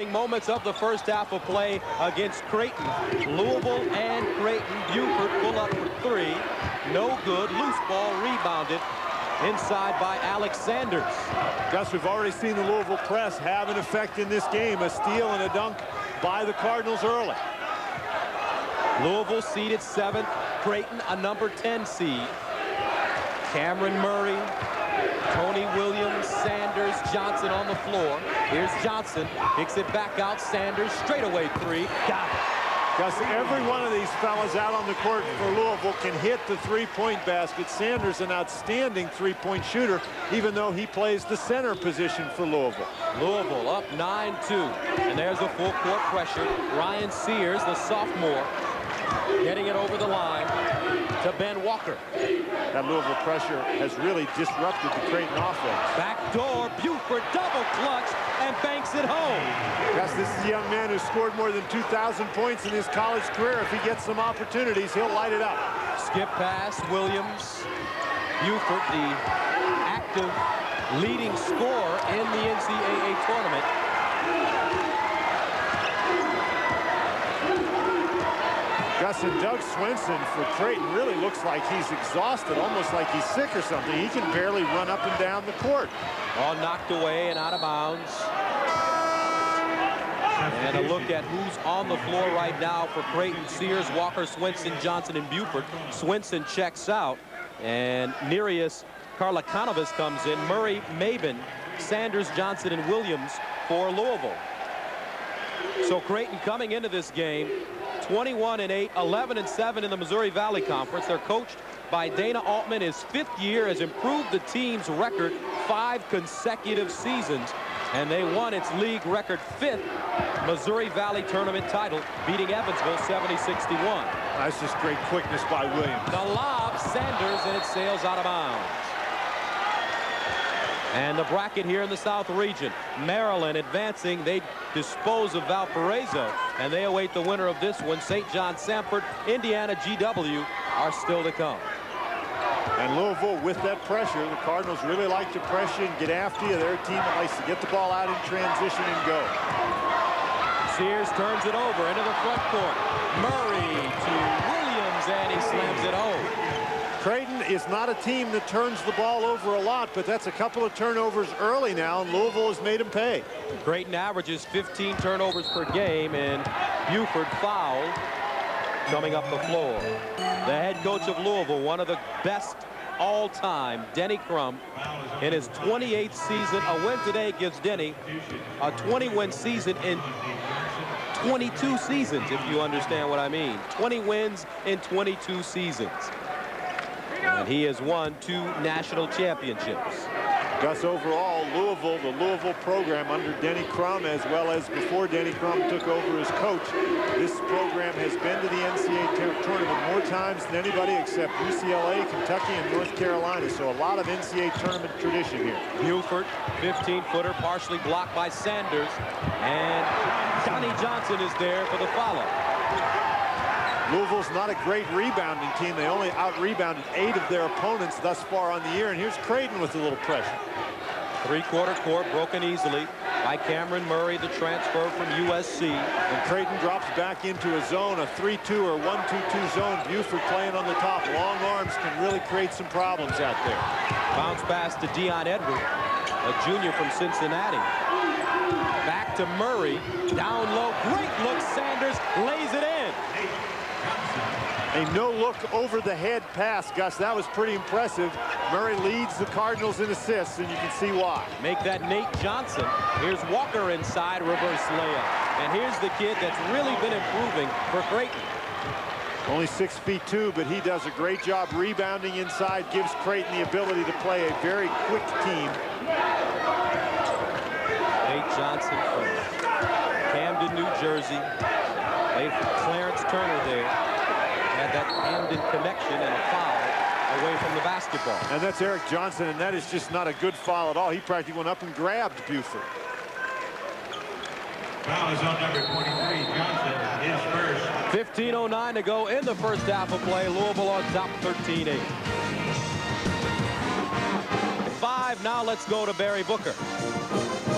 Moments of the first half of play against Creighton. Louisville and Creighton. Buford pull up for three. No good. Loose ball rebounded inside by Alex Sanders. Gus, we've already seen the Louisville press have an effect in this game. A steal and a dunk by the Cardinals early. Louisville seeded 7th. Creighton a number 10 seed. Cameron Murray, Tony Williams, Sanders, Johnson on the floor. Here's Johnson, kicks it back out. Sanders, straightaway three. Got it. Gus, every one of these fellas out on the court for Louisville can hit the three-point basket. Sanders, an outstanding three-point shooter, even though he plays the center position for Louisville. Louisville up 9-2. And there's a full court pressure. Ryan Sears, the sophomore, getting it over the line to Ben Walker. That Louisville pressure has really disrupted the Creighton offense. Back door, Buford double clutch and banks it home. Yes, this is a young man who scored more than 2,000 points in his college career. If he gets some opportunities, he'll light it up. Skip pass, Williams. Buford, the active leading scorer in the NCAA tournament. Gus, and Doug Swenson for Creighton really looks like he's exhausted, almost like he's sick or something. He can barely run up and down the court. All knocked away and out of bounds. And a look at who's on the floor right now for Creighton. Sears, Walker, Swenson, Johnson, and Buford. Swenson checks out, and Nereus Karlakanovas comes in. Murray, Mabin, Sanders, Johnson, and Williams for Louisville. So Creighton coming into this game 21-8, 11-7 in the Missouri Valley Conference. They're coached by Dana Altman. His 5th year has improved the team's record 5 consecutive seasons, and they won its league record 5th Missouri Valley tournament title, beating Evansville 70-61. That's just great quickness by Williams. The lob, Sanders, and it sails out of bounds. And the bracket here in the South region. Maryland advancing. They dispose of Valparaiso, and they await the winner of this one. St. John Sanford, Indiana GW are still to come. And Louisville, with that pressure, the Cardinals really like to pressure and get after you. They're a team that likes to get the ball out in transition and go. Sears turns it over into the front court. Murray to Williams, and he slams it home. Creighton is not a team that turns the ball over a lot, but that's a couple of turnovers early now, and Louisville has made them pay. Creighton averages 15 turnovers per game, and Buford fouled coming up the floor. The head coach of Louisville, one of the best all-time, Denny Crum, in his 28th season. A win today gives Denny a 20-win season in 22 seasons, if you understand what I mean. 20 wins in 22 seasons. And he has won 2 national championships. Gus, overall, Louisville, the Louisville program under Denny Crum, as well as before Denny Crum took over as coach, this program has been to the NCAA tournament more times than anybody except UCLA, Kentucky, and North Carolina. So a lot of NCAA tournament tradition here. Buford, 15-footer, partially blocked by Sanders. And Johnny Johnson is there for the follow. Louisville's not a great rebounding team. They only out-rebounded 8 of their opponents thus far on the year. And here's Creighton with a little pressure. Three-quarter court broken easily by Cameron Murray, the transfer from USC. And Creighton drops back into a zone, a 3-2 or 1-2-2 zone. Buford playing on the top. Long arms can really create some problems out there. Bounce pass to Dion Edward, a junior from Cincinnati. Back to Murray, down low, great look, Sanders lays it in. A no-look over-the-head pass, Gus. That was pretty impressive. Murray leads the Cardinals in assists, and you can see why. Make that Nate Johnson. Here's Walker inside, reverse layup. And here's the kid that's really been improving for Creighton. Only 6'2", but he does a great job rebounding inside, gives Creighton the ability to play a very quick team. Nate Johnson from Camden, New Jersey. Played for Clarence Turner there. Had that Camden connection and a foul away from the basketball. And that's Eric Johnson, and that is just not a good foul at all. He practically went up and grabbed Buford. Foul is on number 23, Johnson, his first. 15:09 to go in the first half of play. Louisville on top 13-8. 5, now let's go to Barry Booker.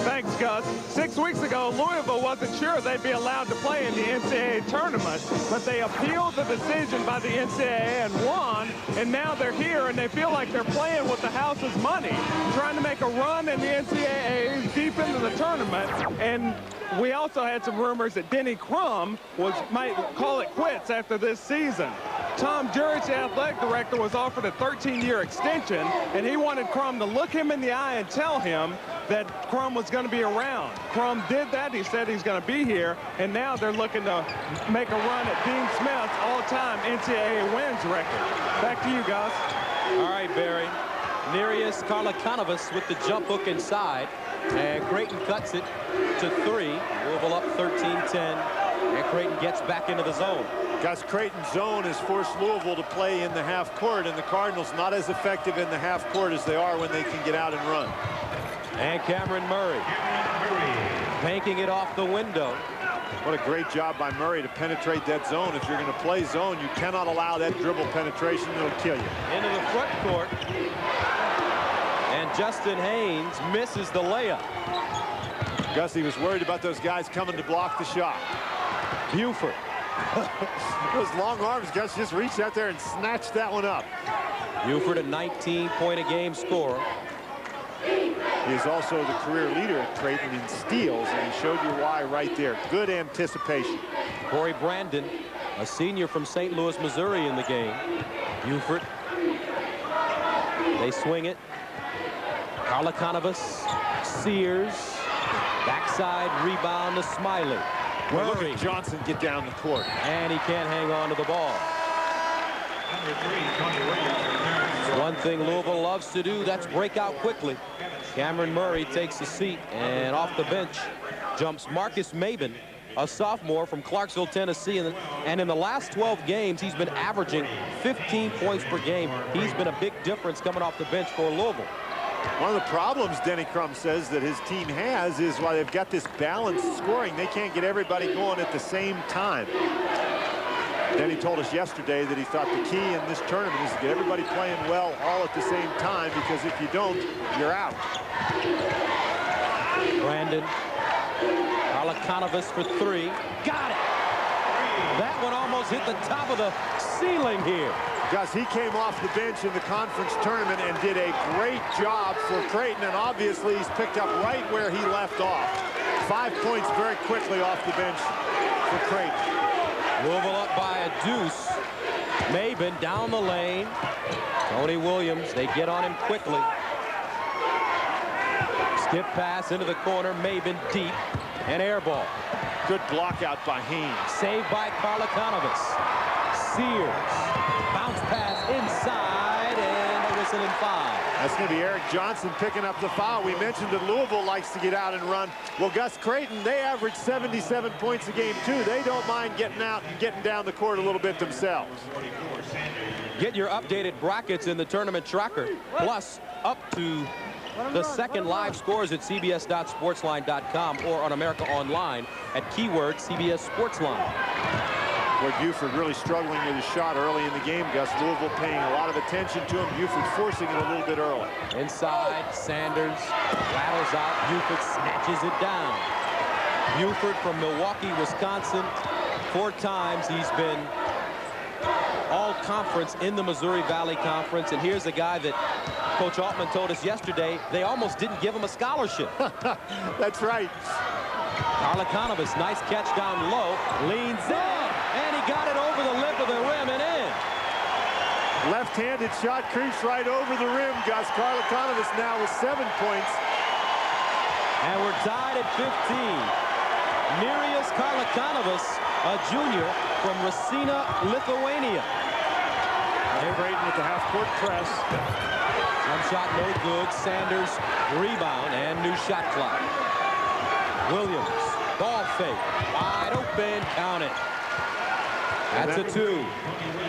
Thanks, Gus. 6 weeks ago, Louisville wasn't sure they'd be allowed to play in the NCAA tournament, but they appealed the decision by the NCAA and won, and now they're here, and they feel like they're playing with the house's money, trying to make a run in the NCAA deep into the tournament. And we also had some rumors that Denny Crum might call it quits after this season. Tom Jurich, the athletic director, was offered a 13-year extension, and he wanted Crum to look him in the eye and tell him that Crum was going to be around. Crum did that. He said he's going to be here, and now they're looking to make a run at Dean Smith's all-time NCAA wins record. Back to you, Gus. All right, Barry. Nereus Karlakanovas with the jump hook inside, and Creighton cuts it to 3. Louisville up 13-10, and Creighton gets back into the zone. Gus, Creighton's zone has forced Louisville to play in the half court, and the Cardinals not as effective in the half court as they are when they can get out and run. And Cameron Murray banking it off the window. What a great job by Murray to penetrate that zone. If you're going to play zone, you cannot allow that dribble penetration. It'll kill you. Into the front court. And Justin Haynes misses the layup. Gussie was worried about those guys coming to block the shot. Buford. Those long arms, Gus just reached out there and snatched that one up. Buford, a 19-point-a-game scorer. He is also the career leader at Creighton in steals, and he showed you why right there. Good anticipation. Corey Brandon, a senior from St. Louis, Missouri, in the game. Buford. They swing it. Karlakanovas, Sears, backside rebound to Smiley. Well, look at Johnson get down the court. And he can't hang on to the ball. Number 3, Tony Williams. One thing Louisville loves to do, that's break out quickly. Cameron Murray takes a seat, and off the bench jumps Marcus Maben, a sophomore from Clarksville, Tennessee. And in the last 12 games, he's been averaging 15 points per game. He's been a big difference coming off the bench for Louisville. One of the problems Denny Crum says that his team has is why they've got this balanced scoring. They can't get everybody going at the same time. Denny told us yesterday that he thought the key in this tournament is to get everybody playing well all at the same time, because if you don't, you're out. Brandon. Karlakanovas for 3. Got it! That one almost hit the top of the ceiling here. Gus, he came off the bench in the conference tournament and did a great job for Creighton, and obviously he's picked up right where he left off. 5 points very quickly off the bench for Creighton. Louisville up by a deuce. Maben down the lane. Tony Williams, they get on him quickly. Skip pass into the corner. Maben deep. And air ball. Good block out by Haynes. Saved by Karlakanovas. Sears. Bounce pass inside, and a whistle in 5. That's going to be Eric Johnson picking up the foul. We mentioned that Louisville likes to get out and run. Well, Gus, Creighton, they average 77 points a game, too. They don't mind getting out and getting down the court a little bit themselves. Get your updated brackets in the tournament tracker, plus up to the second live scores at cbs.sportsline.com or on America Online at keyword CBS Sportsline. Boy, Buford really struggling with his shot early in the game, Gus. Louisville paying a lot of attention to him. Buford forcing it a little bit early. Inside, Sanders rattles out. Buford snatches it down. Buford from Milwaukee, Wisconsin. 4 times he's been all-conference in the Missouri Valley Conference. And here's a guy that Coach Altman told us yesterday they almost didn't give him a scholarship. That's right. Karlakanovas, nice catch down low, leans in, and he got it over the lip of the rim and in. Left-handed shot creeps right over the rim, Gus. Karlakanovas now with 7 points. And we're tied at 15. Nereus Karlakanovas, a junior from Rasina, Lithuania. Creighton with the half-court press. Jump shot no good. Sanders rebound and new shot clock. Williams, ball fake, wide open, count it. That's a 2.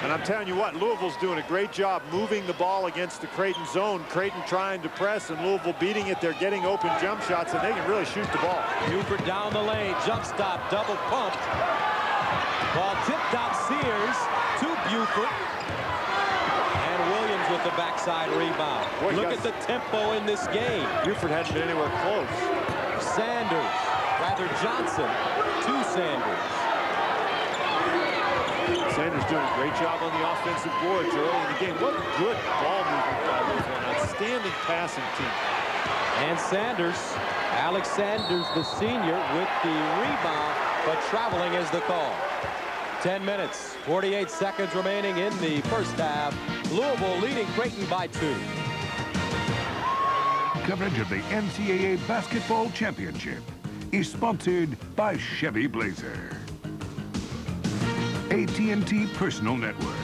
And I'm telling you what, Louisville's doing a great job moving the ball against the Creighton zone. Creighton trying to press and Louisville beating it. They're getting open jump shots and they can really shoot the ball. Buford down the lane, jump stop, double pumped. Ball tipped out Sears to Buford. And Williams with the backside rebound. Boy, look at the tempo in this game. Buford hadn't been anywhere close. Sanders, rather Johnson to Sanders. Sanders doing a great job on the offensive boards early in the game. What good ball movement by Louisville. An outstanding passing team. And Sanders, Alex Sanders, the senior, with the rebound, but traveling is the call. 10 minutes, 48 seconds remaining in the first half. Louisville leading Creighton by 2. Coverage of the NCAA Basketball Championship is sponsored by Chevy Blazer, AT&T Personal Network,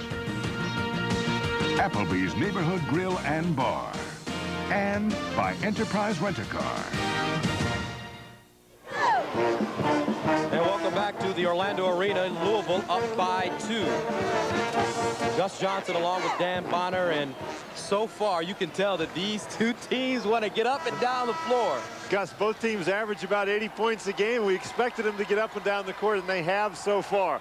Applebee's Neighborhood Grill and Bar, and by Enterprise Rent-A-Car. And welcome back to the Orlando Arena. Louisville up by 2. Gus Johnson along with Dan Bonner, and so far you can tell that these two teams want to get up and down the floor. Gus, both teams average about 80 points a game. We expected them to get up and down the court, and they have so far.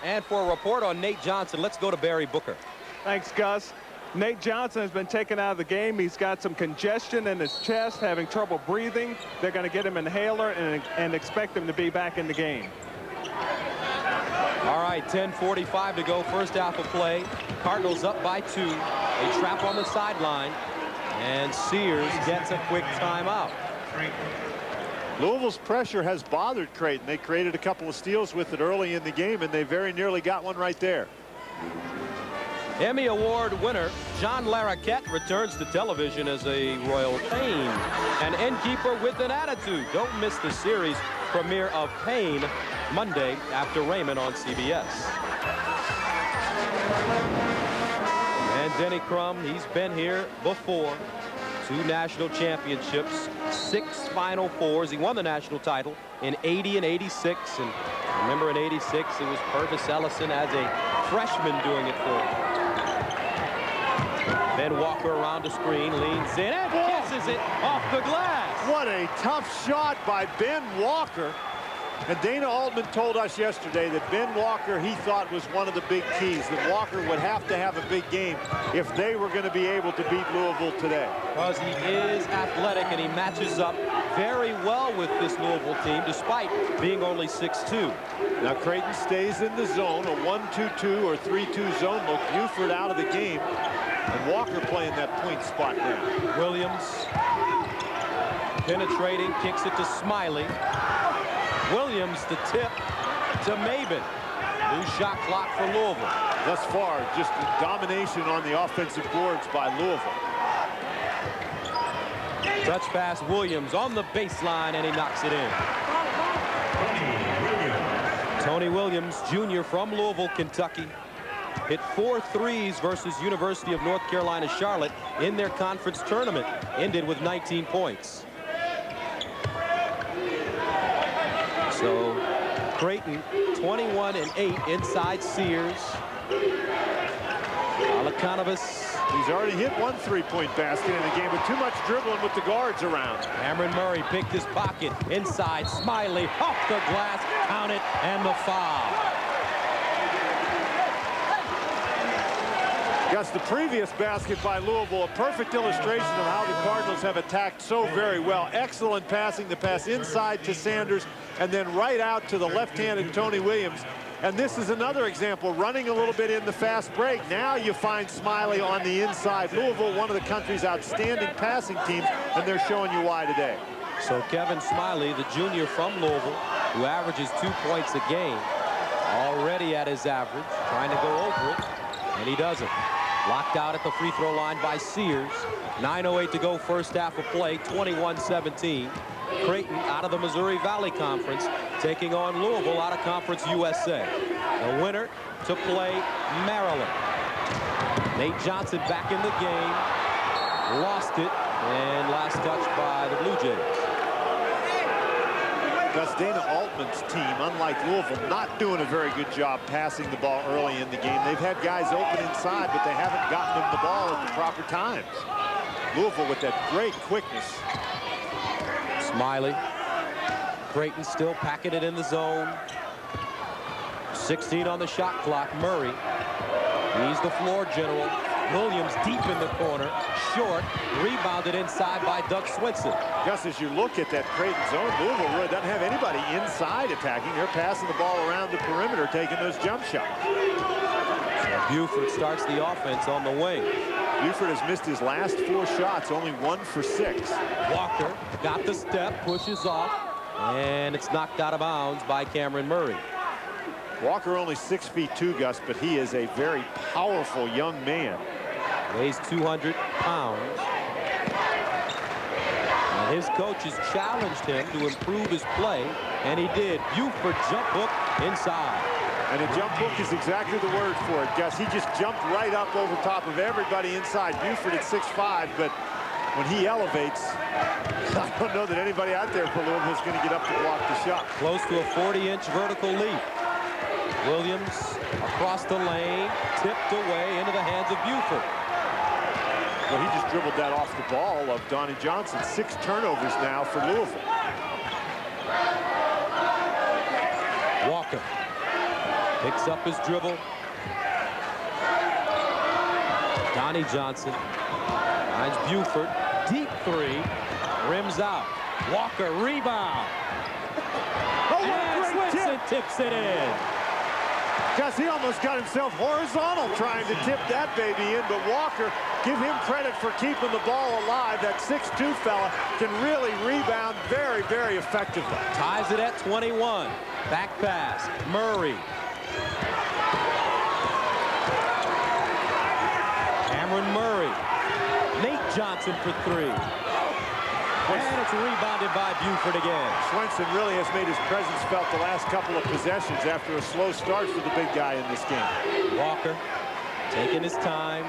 And for a report on Nate Johnson, let's go to Barry Booker. Thanks, Gus. Nate Johnson has been taken out of the game. He's got some congestion in his chest, having trouble breathing. They're going to get him an inhaler and expect him to be back in the game. All right, 10:45 to go, first half of play. Cardinals up by 2. A trap on the sideline, and Sears gets a quick timeout. Louisville's pressure has bothered Creighton. They created a couple of steals with it early in the game, and they very nearly got one right there. Emmy Award winner John Larroquette returns to television as a Royal Pain. An innkeeper with an attitude. Don't miss the series premiere of Pain Monday after Raymond on CBS. And Denny Crum, he's been here before. 2 national championships, 6 Final Fours. He won the national title in '80 and '86. And remember in '86, it was Purvis Ellison as a freshman doing it for him. Ben Walker around the screen, leans in and kisses it off the glass. What a tough shot by Ben Walker. And Dana Altman told us yesterday that Ben Walker, he thought, was one of the big keys, that Walker would have to have a big game if they were going to be able to beat Louisville today. Because he is athletic and he matches up very well with this Louisville team, despite being only 6'2". Now Creighton stays in the zone, a 1-2-2 or 3-2 zone look. Buford out of the game, and Walker playing that point spot now. Williams penetrating, kicks it to Smiley. Williams the tip to Maben. New shot clock for Louisville. Thus far, just a domination on the offensive boards by Louisville. Touch pass, Williams on the baseline, and he knocks it in. Tony Williams, Jr. from Louisville, Kentucky. Hit 4 threes versus University of North Carolina Charlotte in their conference tournament. Ended with 19 points. So Creighton 21-8 inside Sears. Alakanovas. He's already hit 1 3-point basket in the game, but too much dribbling with the guards around. Cameron Murray picked his pocket inside. Smiley off the glass, count it, and the foul. Gus, the previous basket by Louisville, a perfect illustration of how the Cardinals have attacked so very well. Excellent passing, the pass inside to Sanders, and then right out to the left-handed Tony Williams. And this is another example, running a little bit in the fast break. Now you find Smiley on the inside. Louisville, one of the country's outstanding passing teams, and they're showing you why today. So Kevin Smiley, the junior from Louisville, who averages 2 points a game, already at his average, trying to go over it, and he doesn't. Locked out at the free throw line by Sears. 9:08 to go, first half of play, 21-17. Creighton out of the Missouri Valley Conference, taking on Louisville out of Conference USA. The winner to play Maryland. Nate Johnson back in the game. Lost it, and last touch by the Blue Jays. Gus, Dana Altman's team, unlike Louisville, not doing a very good job passing the ball early in the game. They've had guys open inside, but they haven't gotten them the ball at the proper times. Louisville with that great quickness. Smiley. Creighton still packing it in the zone. 16 on the shot clock. Murray. He's the floor general. Williams deep in the corner, short, rebounded inside by Doug Swinson. Gus, as you look at that Creighton zone, Louisville really doesn't have anybody inside attacking. They're passing the ball around the perimeter, taking those jump shots. Buford starts the offense on the wing. Buford has missed his last 4 shots, only 1 for 6. Walker got the step, pushes off, and it's knocked out of bounds by Cameron Murray. Walker only 6'2", Gus, but he is a very powerful young man. Weighs 200 pounds. And his coaches challenged him to improve his play, and he did. Buford jump hook inside. And a jump hook is exactly the word for it, Gus. He just jumped right up over top of everybody inside. Buford at 6'5", but when he elevates, I don't know that anybody out there for Louisville is going to get up to block the shot. Close to a 40-inch vertical leap. Williams across the lane, tipped away into the hands of Buford. Well, he just dribbled that off the ball of Donnie Johnson. 6 turnovers now for Louisville. Walker picks up his dribble. Donnie Johnson finds Buford. Deep 3. Rims out. Walker rebound. And Swinson tips it in. Gus, he almost got himself horizontal trying to tip that baby in, but Walker, give him credit for keeping the ball alive. That 6'2" fella can really rebound very, very effectively. Ties it at 21. Back pass. Murray. Cameron Murray. Nate Johnson for 3. And it's rebounded by Buford again. Swinson really has made his presence felt the last couple of possessions after a slow start for the big guy in this game. Walker taking his time.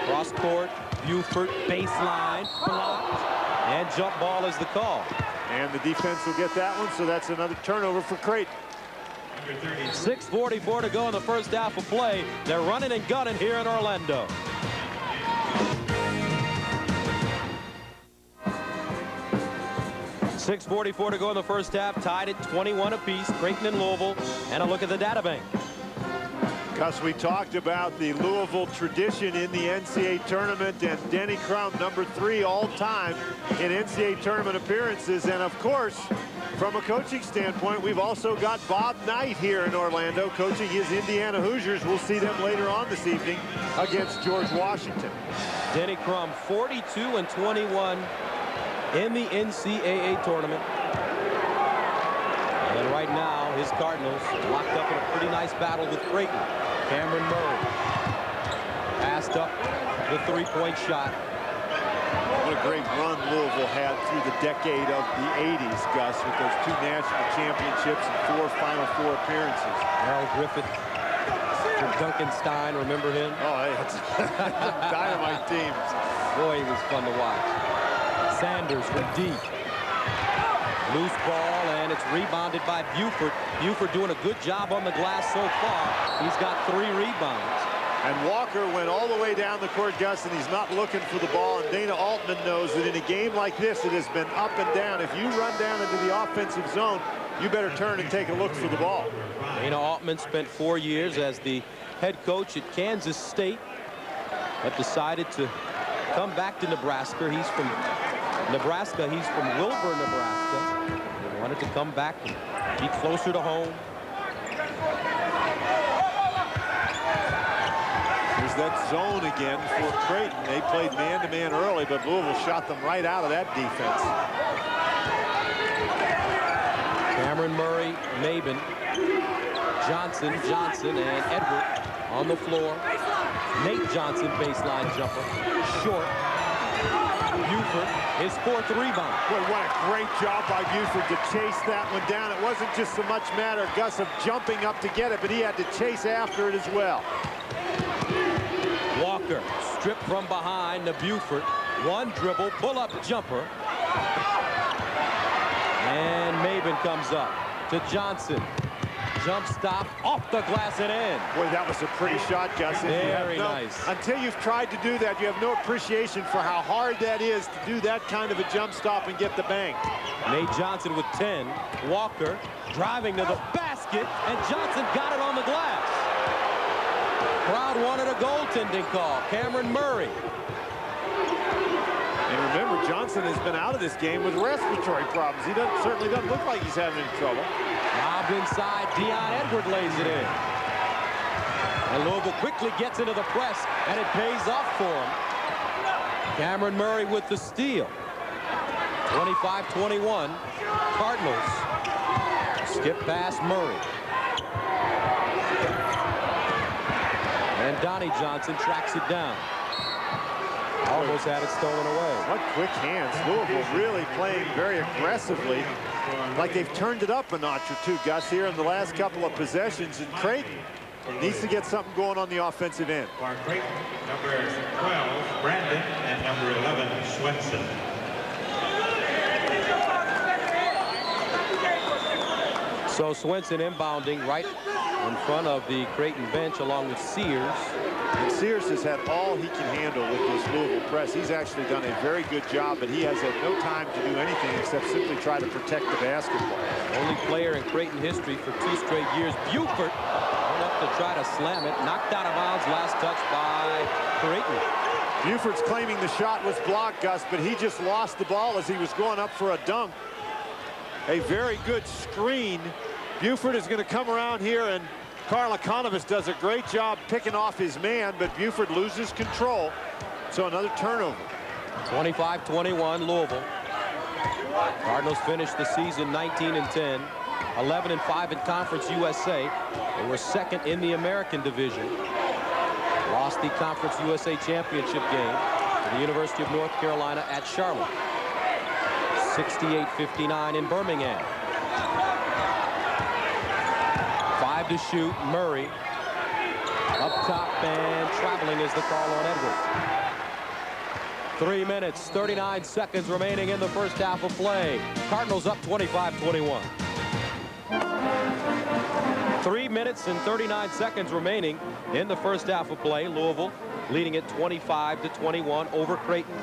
Cross court. Buford baseline. Blocked. And jump ball is the call. And the defense will get that one, so that's another turnover for Creighton. 6:44 to go in the first half of play. They're running and gunning here in Orlando. .6:44 to go in the first half, tied at 21 apiece, Creighton and Louisville, and a look at the data bank. Gus, we talked about the Louisville tradition in the NCAA tournament, and Denny Crum, number 3 all-time in NCAA tournament appearances. And of course, from a coaching standpoint, we've also got Bob Knight here in Orlando coaching his Indiana Hoosiers. We'll see them later on this evening against George Washington. Denny Crum, 42 and 21 in the NCAA tournament. And right now, his Cardinals locked up in a pretty nice battle with Creighton. Cameron Murray passed up the 3-point shot. What a great run Louisville had through the decade of the 80s, Gus, with those 2 national championships and 4 Final Four appearances. Harold Griffith from Duncan Stein, remember him? Oh, hey, it's dynamite teams. Boy, he was fun to watch. Sanders from deep. Loose ball, and it's rebounded by Buford. Buford doing a good job on the glass so far. He's got 3 rebounds. And Walker went all the way down the court, Gus, and he's not looking for the ball. And Dana Altman knows that in a game like this, it has been up and down. If you run down into the offensive zone, you better turn and take a look for the ball. Dana Altman spent 4 years as the head coach at Kansas State, but decided to come back to Nebraska. He's from Nebraska. He's from Wilbur, Nebraska. He wanted to come back and be closer to home. There's that zone again for Creighton. They played man-to-man early, but Louisville shot them right out of that defense. Cameron Murray, Maben, Johnson, and Edward on the floor. Nate Johnson, baseline jumper, short. Buford, his 4th rebound. Boy, what a great job by Buford to chase that one down. It wasn't just so much matter, Gus, of jumping up to get it, but he had to chase after it as well. Walker stripped from behind to Buford. 1 dribble, pull-up jumper. And Maben comes up to Johnson. Jump stop, off the glass and in. Boy, that was a pretty shot, Gus. Very nice. Until you've tried to do that, you have no appreciation for how hard that is to do that kind of a jump stop and get the bank. Nate Johnson with 10. Walker driving to the basket, and Johnson got it on the glass. Crowd wanted a goaltending call. Cameron Murray. And remember, Johnson has been out of this game with respiratory problems. He certainly doesn't look like he's having any trouble. Lobbed inside. Dion Edward lays it in. And Louisville quickly gets into the press, and it pays off for him. Cameron Murray with the steal. 25-21. Cardinals. Skip past Murray. And Donnie Johnson tracks it down. Almost had it stolen away. What quick hands. Louisville really playing very aggressively. Like they've turned it up a notch or two, Gus, here in the last couple of possessions. And Creighton needs to get something going on the offensive end. For Creighton, number 12, Brandon, and number 11, Swenson. So Swenson inbounding right in front of the Creighton bench along with Sears. And Sears has had all he can handle with this Louisville press. He's actually done a very good job, but he has had no time to do anything except simply try to protect the basketball. Only player in Creighton history for 2 straight years. Buford went up to try to slam it. Knocked out of bounds. Last touch by Creighton. Buford's claiming the shot was blocked, Gus, but he just lost the ball as he was going up for a dunk. A very good screen. Buford is going to come around here, and Karl Ikonovis does a great job picking off his man, but Buford loses control. So another turnover. 25-21 Louisville. Cardinals finished the season 19-10, 11-5 in Conference USA. They were second in the American Division. Lost the Conference USA Championship game to the University of North Carolina at Charlotte. 68-59 in Birmingham. 5 to shoot. Murray up top, and traveling is the call on Edwards. 3 minutes, 39 seconds remaining in the first half of play. Cardinals up 25-21. 3 minutes and 39 seconds remaining in the first half of play. Louisville leading it 25-21 over Creighton.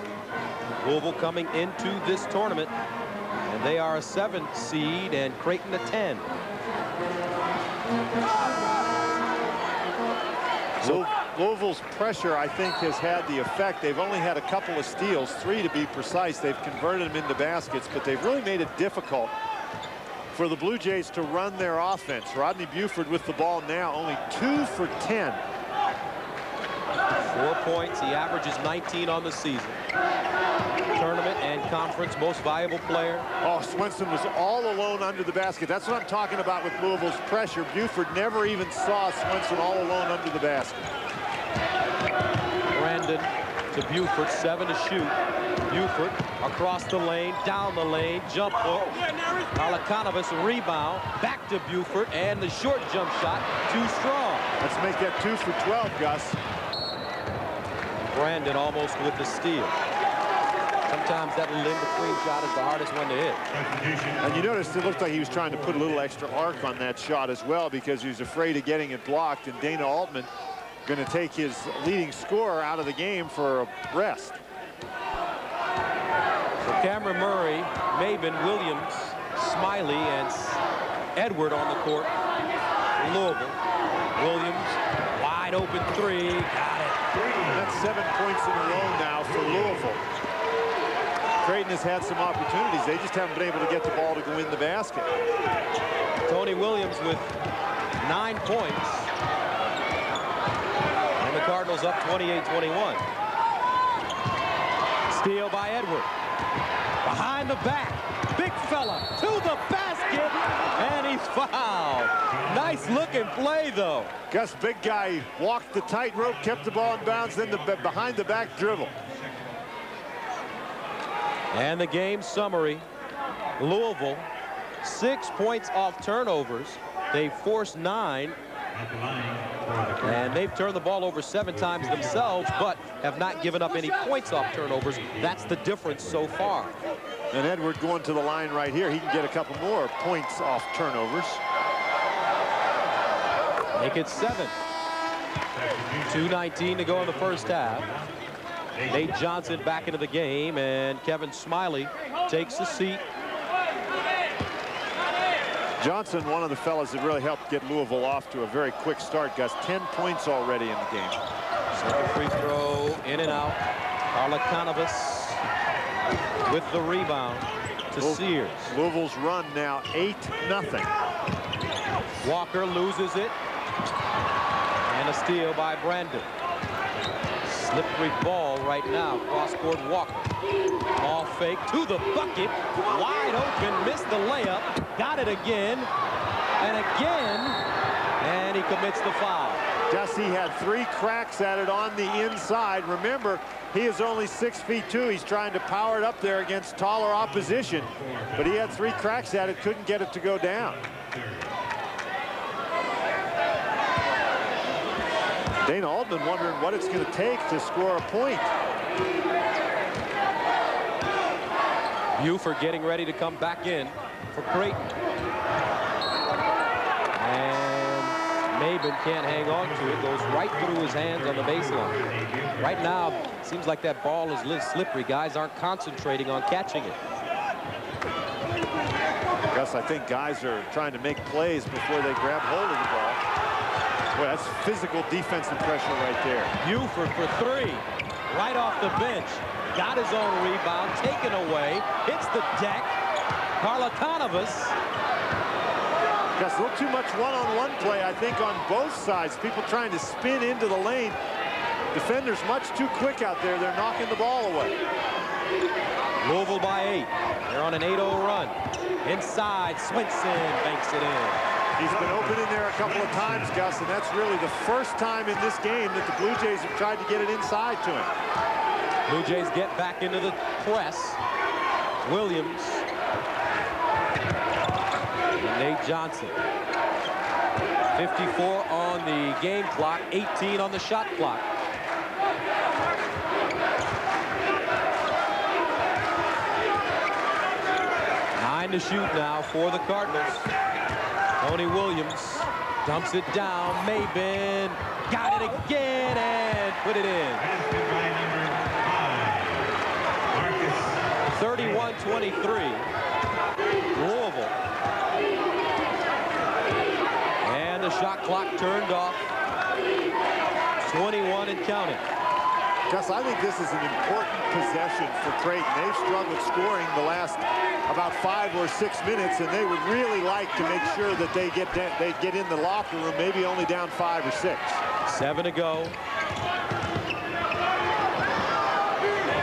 Louisville coming into this tournament, and they are a 7 seed and Creighton a 10. So Louisville's pressure, I think, has had the effect. They've only had a couple of steals, 3 to be precise. They've converted them into baskets, but they've really made it difficult for the Blue Jays to run their offense. Rodney Buford with the ball now, only 2 for 10. 4 points. He averages 19 on the season. Tournament and conference most valuable player. Oh, Swenson was all alone under the basket. That's what I'm talking about with Louisville's pressure. Buford never even saw Swenson all alone under the basket. Brandon to Buford, 7 to shoot. Buford across the lane, down the lane, jump hook. Karl Ikonovis rebound, back to Buford, and the short jump shot, too strong. Let's make that 2 for 12, Gus. Brandon almost with the steal. Sometimes that little in-between shot is the hardest one to hit. And you noticed it looked like he was trying to put a little extra arc on that shot as well, because he was afraid of getting it blocked, and Dana Altman going to take his leading scorer out of the game for a rest. So Cameron Murray, Maben, Williams, Smiley, and Edward on the court. Louisville. Williams, wide open 3, got it. That's 7 points in a row now for Louisville. Creighton has had some opportunities. They just haven't been able to get the ball to go in the basket. Tony Williams with 9 points. And the Cardinals up 28-21. Steal by Edward. Behind the back. Big fella to the basket. And he's fouled. Nice looking play, though. Gus, big guy, walked the tightrope, kept the ball in bounds, then the behind the back dribble. And the game summary. Louisville, 6 points off turnovers. They forced 9. And they've turned the ball over 7 times themselves, but have not given up any points off turnovers. That's the difference so far. And Edward going to the line right here. He can get a couple more points off turnovers. Make it 7. 2:19 to go in the first half. Nate Johnson back into the game, and Kevin Smiley takes the seat. Johnson, one of the fellas that really helped get Louisville off to a very quick start. Gus, 10 points already in the game. Second free throw, in and out. Arlakanovas with the rebound to Sears. Louisville's run now 8-0. Walker loses it. And a steal by Brandon. Slippery ball right now. Cross-court Walker. Ball fake to the bucket. Wide open. Missed the layup. Got it again. And again. And he commits the foul. Gus, he had 3 cracks at it on the inside. Remember, he is only 6'2". He's trying to power it up there against taller opposition. But he had 3 cracks at it. Couldn't get it to go down. Dana Altman wondering what it's going to take to score a point. Buford getting ready to come back in for Creighton. And Maben can't hang on to it. Goes right through his hands on the baseline. Right now, it seems like that ball is a little slippery. Guys aren't concentrating on catching it. Gus, I think guys are trying to make plays before they grab hold of the ball. Boy, that's physical defensive pressure right there. Buford for 3. Right off the bench. Got his own rebound. Taken away. Hits the deck. Arlakanovas. Gus, a little too much one-on-one play, I think, on both sides. People trying to spin into the lane. Defenders much too quick out there. They're knocking the ball away. Louisville by 8. They're on an 8-0 run. Inside, Swenson banks it in. He's been open in there a couple of times, Gus, and that's really the first time in this game that the Blue Jays have tried to get it inside to him. Blue Jays get back into the press. Williams. And Nate Johnson. 54 on the game clock, 18 on the shot clock. To shoot now for the Cardinals. Tony Williams dumps it down. Maben got it again and put it in. 31-23. Louisville. And the shot clock turned off. 21 and counting. Gus, I think this is an important possession for Creighton. They've struggled scoring the last about 5 or 6 minutes, and they would really like to make sure that they get in the locker room, maybe only down 5 or 6. 7 to go.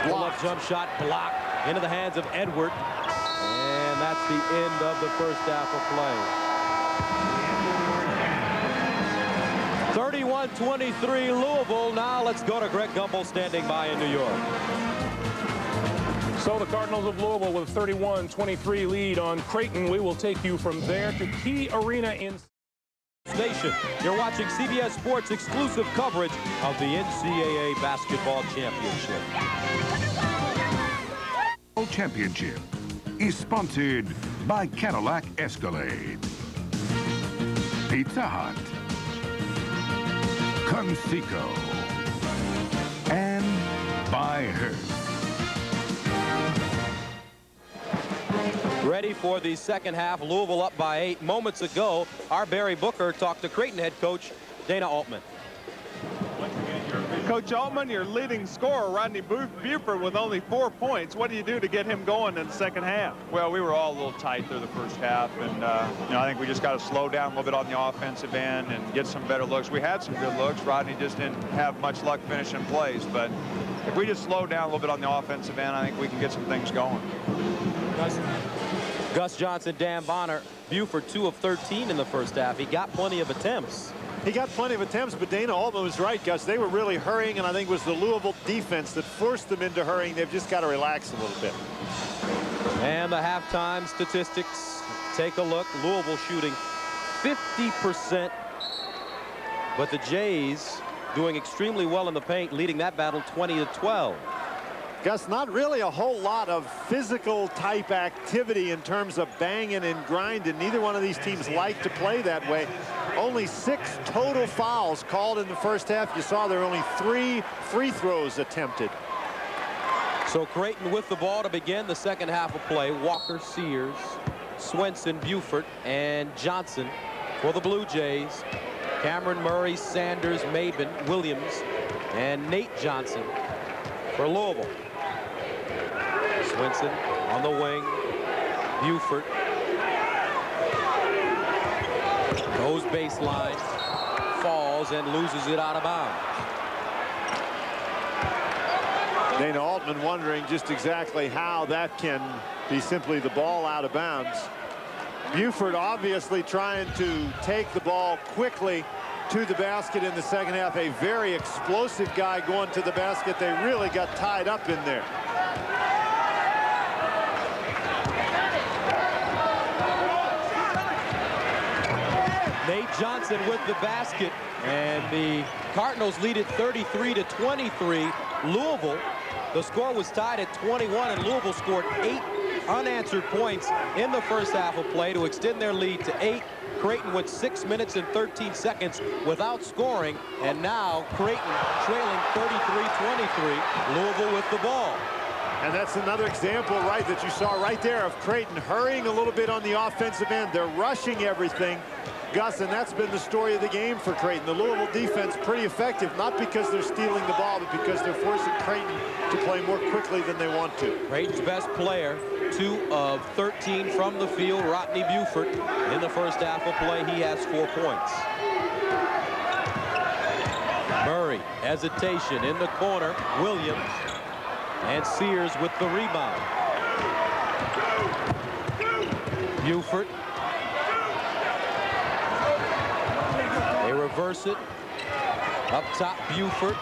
Pull-up jump shot blocked into the hands of Edward, and that's the end of the first half of play. 31-23 Louisville. Now let's go to Greg Gumbel standing by in New York. So the Cardinals of Louisville with a 31-23 lead on Creighton. We will take you from there to Key Arena in Station. You're watching CBS Sports exclusive coverage of the NCAA Basketball Championship. Championship is sponsored by Cadillac Escalade, Pizza Hut, Conseco, and by Hearst. Ready for the second half. Louisville up by 8. Moments ago, our Barry Booker talked to Creighton head coach Dana Altman. Coach Altman, your leading scorer, Rodney Buford, with only 4 points. What do you do to get him going in the second half? Well, we were all a little tight through the first half, and you know, I think we just got to slow down a little bit on the offensive end and get some better looks. We had some good looks. Rodney just didn't have much luck finishing plays, but if we just slow down a little bit on the offensive end, I think we can get some things going. Gus Johnson, Dan Bonner, Buford 2 of 13 in the first half. He got plenty of attempts. He got plenty of attempts, but Dana Altman was right, Gus. They were really hurrying, and I think it was the Louisville defense that forced them into hurrying. They've just got to relax a little bit. And the halftime statistics. Take a look. Louisville shooting 50%, but the Jays doing extremely well in the paint, leading that battle 20-12. Gus, not really a whole lot of physical type activity in terms of banging and grinding. Neither one of these teams like to play that way. Only 6 total fouls called in the first half. You saw there were only 3 free throws attempted. So Creighton with the ball to begin the second half of play. Walker, Sears, Swenson, Buford, and Johnson for the Blue Jays. Cameron, Murray, Sanders, Maben, Williams, and Nate Johnson for Louisville. Swenson on the wing. Buford goes baseline, falls, and loses it out of bounds. Dana Altman wondering just exactly how that can be simply the ball out of bounds. Buford obviously trying to take the ball quickly to the basket in the second half. A very explosive guy going to the basket. They really got tied up in there. Nate Johnson with the basket, and the Cardinals lead it 33-23. Louisville, the score was tied at 21, and Louisville scored 8 unanswered points in the first half of play to extend their lead to 8. Creighton went 6 minutes and 13 seconds without scoring, and now Creighton trailing 33-23. Louisville with the ball. And that's another example, right, that you saw right there of Creighton hurrying a little bit on the offensive end. They're rushing everything, Gus, and that's been the story of the game for Creighton. The Louisville defense pretty effective, not because they're stealing the ball, but because they're forcing Creighton to play more quickly than they want to. Creighton's best player, 2 of 13 from the field, Rodney Buford. In the first half of play, he has 4 points. Murray, hesitation in the corner. Williams and Sears with the rebound. Buford. They reverse it. Up top, Buford.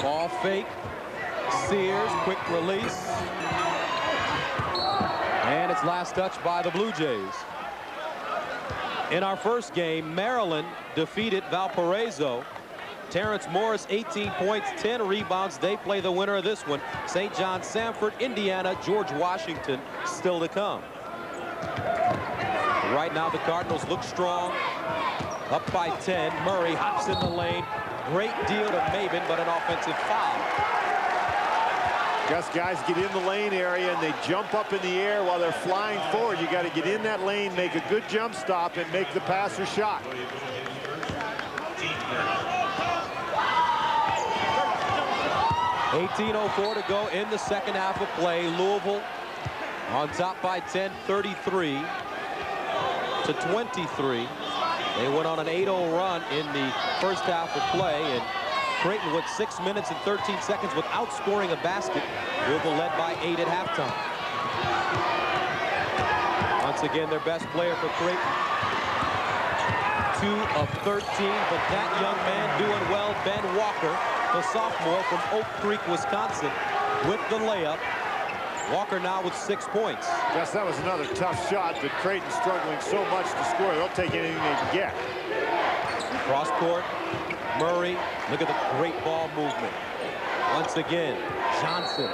Ball fake. Sears, quick release. And it's last touch by the Blue Jays. In our first game, Maryland defeated Valparaiso. Terrence Morris, 18 points, 10 rebounds. They play the winner of this one. St. John Sanford, Indiana, George Washington still to come. Right now, the Cardinals look strong. Up by 10. Murray hops in the lane. Great deal to Maben, but an offensive foul. Gus, guys get in the lane area and they jump up in the air while they're flying forward. You got to get in that lane, make a good jump stop, and make the passer shot. 18:04 to go in the second half of play. Louisville on top by 10, 33-23. They went on an 8-0 run in the first half of play, and Creighton went 6 minutes and 13 seconds without scoring a basket. Louisville led by 8 at halftime. Once again, their best player for Creighton, 2 of 13, but that young man doing well, Ben Walker, the sophomore from Oak Creek, Wisconsin, with the layup. Walker now with 6 points. Yes, that was another tough shot, but Creighton struggling so much to score. They'll take anything they can get. Cross court, Murray. Look at the great ball movement. Once again, Johnson.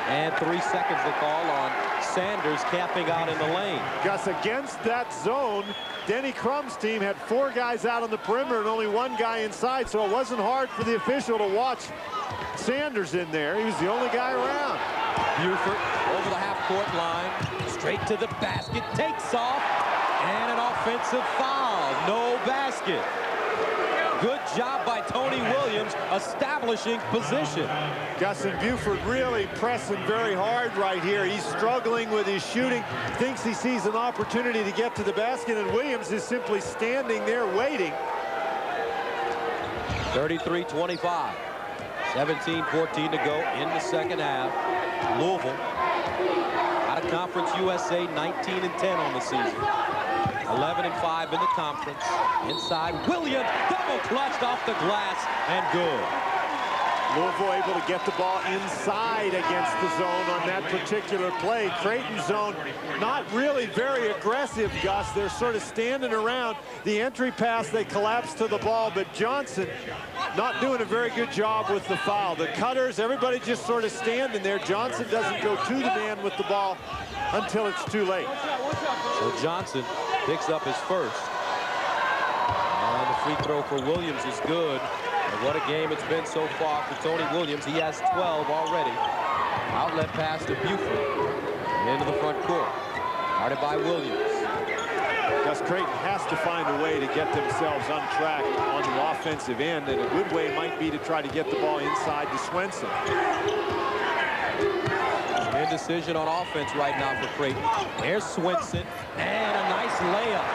And 3 seconds to call on Sanders camping out in the lane. Gus, against that zone, Denny Crum's team had 4 guys out on the perimeter and only 1 guy inside, so it wasn't hard for the official to watch Sanders in there. He was the only guy around. Buford over the half-court line, straight to the basket, takes off, and an offensive foul. No basket. Good job by Tony Williams establishing position. Gus, and Buford really pressing very hard right here. He's struggling with his shooting, thinks he sees an opportunity to get to the basket, and Williams is simply standing there waiting. 33-25. 17-14 to go in the second half. Louisville out of Conference USA, 19-10 on the season. 11-5 in the conference. Inside, Williams double clutched off the glass and good. Louisville able to get the ball inside against the zone on that particular play. Creighton zone not really very aggressive, Gus. They're sort of standing around. The entry pass, they collapse to the ball, but Johnson not doing a very good job with the foul. The cutters, everybody just sort of standing there. Johnson doesn't go to the man with the ball until it's too late. So Johnson picks up his first. And the free throw for Williams is good. And what a game it's been so far for Tony Williams. He has 12 already. Outlet pass to Buford into the front court. Guarded by Williams. Gus, Creighton has to find a way to get themselves on track on the offensive end, and a good way might be to try to get the ball inside to Swenson. Indecision on offense right now for Creighton. There's Swenson, and a nice layup.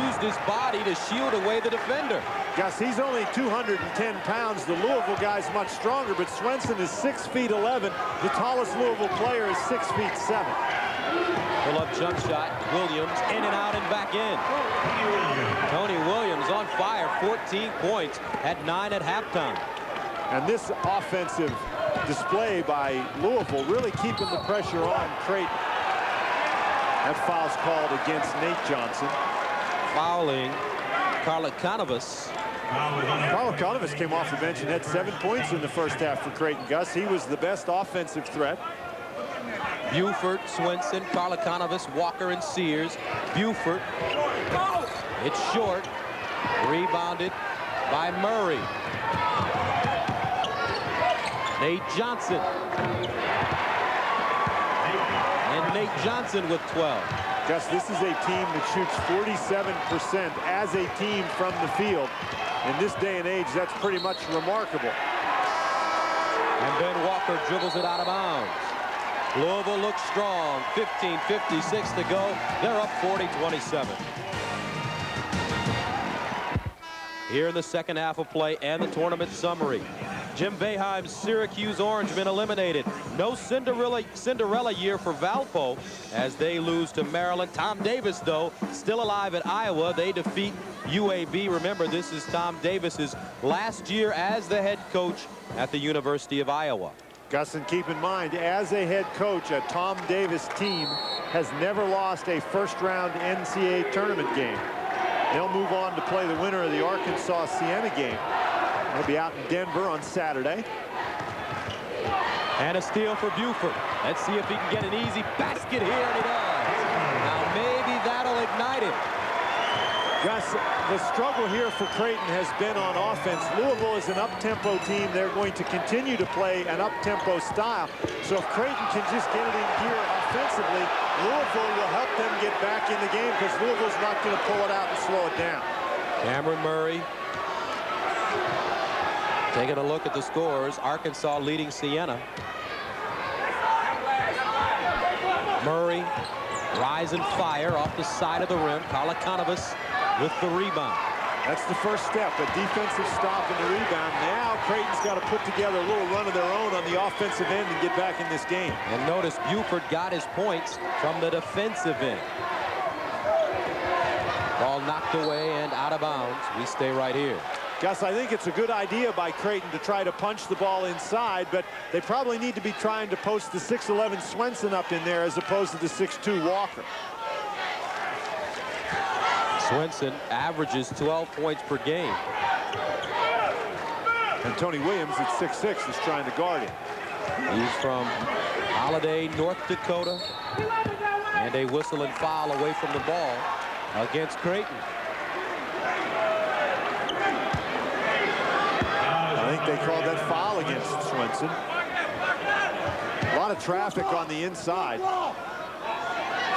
Used his body to shield away the defender. Gus, he's only 210 pounds. The Louisville guy's much stronger, but Swenson is 6'11". The tallest Louisville player is 6'7". Pull-up jump shot. Williams in and out and back in. Tony Williams on fire. 14 points at 9 at halftime. And this offensive display by Louisville really keeping the pressure on Creighton. That foul's called against Nate Johnson. Fouling Karlakanovas. Karlakanovas came off the bench and had 7 points in the first half for Creighton. Gus, he was the best offensive threat. Buford, Swenson, Karlakanovas, Walker, and Sears. Buford. It's short. Rebounded by Murray. Nate Johnson. And Nate Johnson with 12. Gus, this is a team that shoots 47% as a team from the field. In this day and age, that's pretty much remarkable. And Ben Walker dribbles it out of bounds. Louisville looks strong. 15:56 to go. They're up 40-27. Here in the second half of play and the tournament summary. Jim Boeheim's Syracuse Orangemen eliminated. No Cinderella year for Valpo as they lose to Maryland. Tom Davis, though, still alive at Iowa. They defeat UAB. Remember, this is Tom Davis's last year as the head coach at the University of Iowa. Gus, and keep in mind, as a head coach, a Tom Davis team has never lost a first-round NCAA tournament game. They'll move on to play the winner of the Arkansas-Siena game. They'll be out in Denver on Saturday. And a steal for Buford. Let's see if he can get an easy basket here, and he does. Now maybe that'll ignite him. Gus, the struggle here for Creighton has been on offense. Louisville is an up-tempo team. They're going to continue to play an up-tempo style. So if Creighton can just get it in gear offensively, Louisville will help them get back in the game because Louisville's not going to pull it out and slow it down. Cameron Murray taking a look at the scores. Arkansas leading Siena. Murray, rise and fire off the side of the rim. Karlakanovas with the rebound. That's the first step, a defensive stop and the rebound. Now Creighton's got to put together a little run of their own on the offensive end and get back in this game. And notice Buford got his points from the defensive end. Ball knocked away and out of bounds. We stay right here. Gus, I think it's a good idea by Creighton to try to punch the ball inside, but they probably need to be trying to post the 6'11 Swenson up in there as opposed to the 6'2 Walker. Swenson averages 12 points per game. And Tony Williams at 6'6 is trying to guard him. He's from Holiday, North Dakota. And a whistle and foul away from the ball against Creighton. I think they called that foul against Swenson. A lot of traffic on the inside.